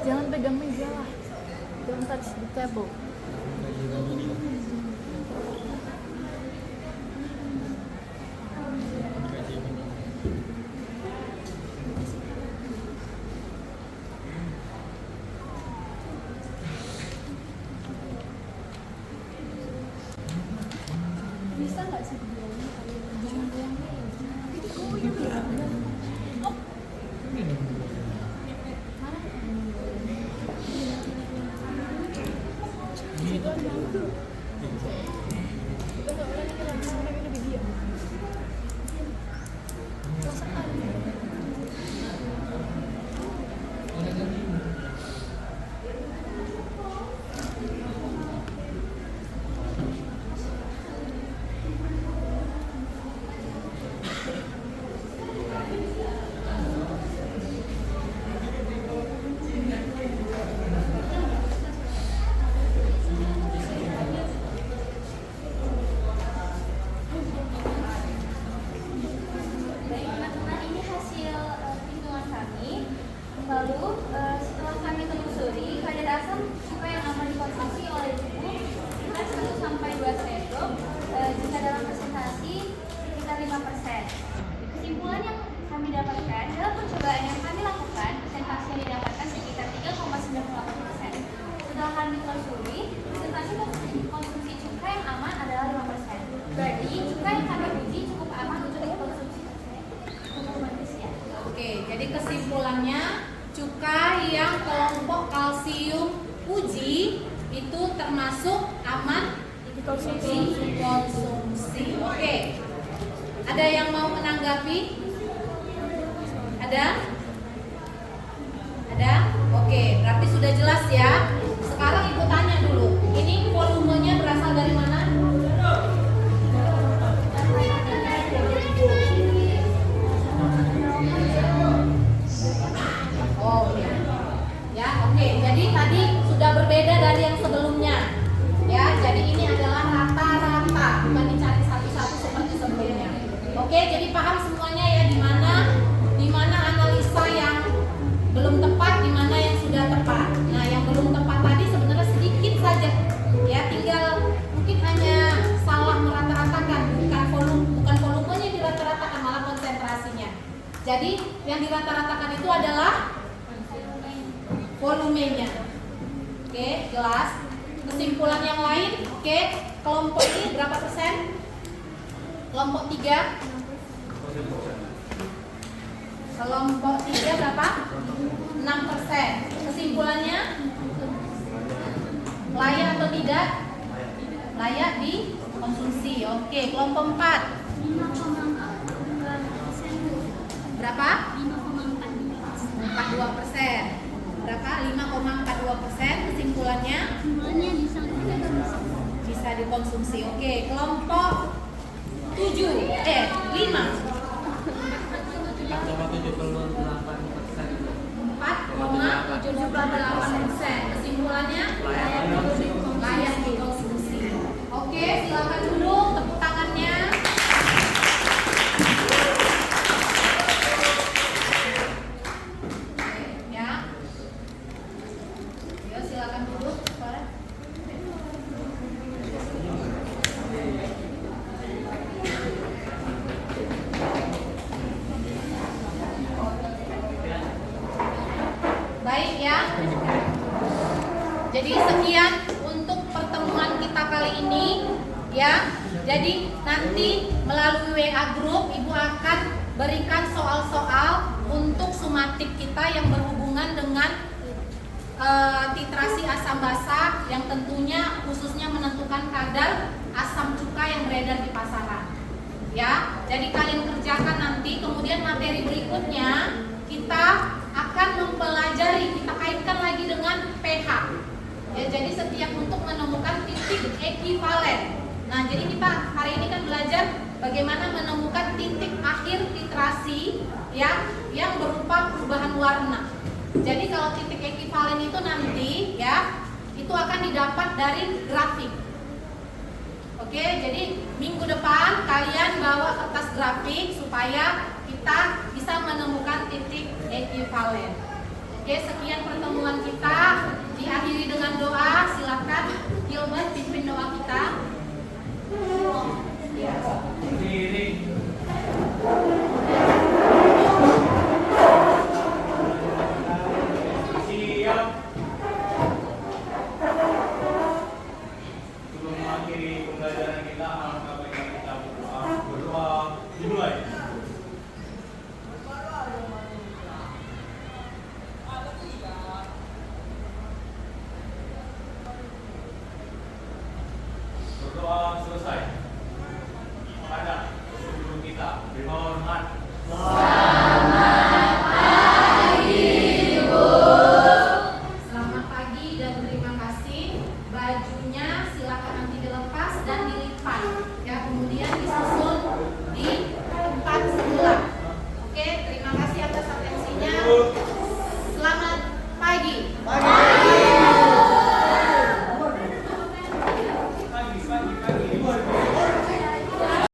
Jangan pegang meja lah. Don't touch the table. Bisa nggak sih dibilangin jangan goyang meja? Oh iya. Oh. Lalu setelah kami telusuri ditelusuri, kadar asam cuka yang aman dikonsumsi oleh tubuh sekitar 1 sampai 2 sendok jika dalam presentasi sekitar 5%. Kesimpulan yang kami dapatkan dalam percobaan yang kami lakukan, presentasi yang didapatkan sekitar 3,98%. Setelah kami telusuri, presentasi konsumsi cuka yang aman adalah 5%. Berarti cuka yang kami uji cukup aman untuk dikonsumsi manusia. Oke, jadi kesimpulannya cuka yang kelompok kalsium uji itu termasuk aman dikonsumsi. Oke. Ada yang mau menanggapi? Ada? Ada? Oke, berarti sudah jelas ya. Sekarang Ibu tanya dulu. Ini volumenya berasal dari mana? Oh ya. Ya, oke. Jadi tadi sudah berbeda dari yang sebelumnya. Ya, jadi ini adalah rata-rata, bukan dicari satu-satu seperti sebelumnya. Oke, jadi paham semuanya ya di mana analisa yang belum tepat, di mana yang sudah tepat. Nah, yang belum tepat tadi sebenarnya sedikit saja. Ya, tinggal mungkin hanya salah merata-ratakan, bukan volumenya yang dirata-ratakan, malah konsentrasinya. Jadi, yang dirata-ratakan itu adalah volumenya. Oke, jelas. Kesimpulan yang lain, oke, kelompok ini berapa persen? Kelompok 3. Kelompok 3 berapa? 6%. Kesimpulannya layak atau tidak? Layak dikonsumsi. Oke, kelompok 4. Berapa? 5,42%. Berapa? 5,42%. Kesimpulannya bisa dikonsumsi. Oke, kelompok 5. 4,78%. Kesimpulannya layak dikonsumsi. Oke, silakan dulu tepuk tangannya. Ya. Yo, silakan dulu. Baik ya. Jadi sekian untuk pertemuan kita kali ini ya. Jadi nanti melalui WA group Ibu akan berikan soal-soal untuk sumatik kita yang berhubungan dengan titrasi asam basa yang tentunya khususnya menentukan kadar asam cuka yang beredar di pasaran. Ya, jadi kalian kerjakan nanti, kemudian materi berikutnya kita akan mempelajari, kita kaitkan lagi dengan pH. Ya, jadi setiap untuk menemukan titik ekivalen. Nah, jadi kita hari ini kan belajar bagaimana menemukan titik akhir titrasi ya, yang berupa perubahan warna. Jadi kalau titik ekivalen itu nanti ya, itu akan didapat dari grafik. Oke, jadi minggu depan kalian bawa kertas grafik supaya kita bisa menemukan titik ekivalen. Oke, sekian pertemuan kita. Diakhiri dengan doa. Silakan Gilbert pimpin doa kita. Berdiri.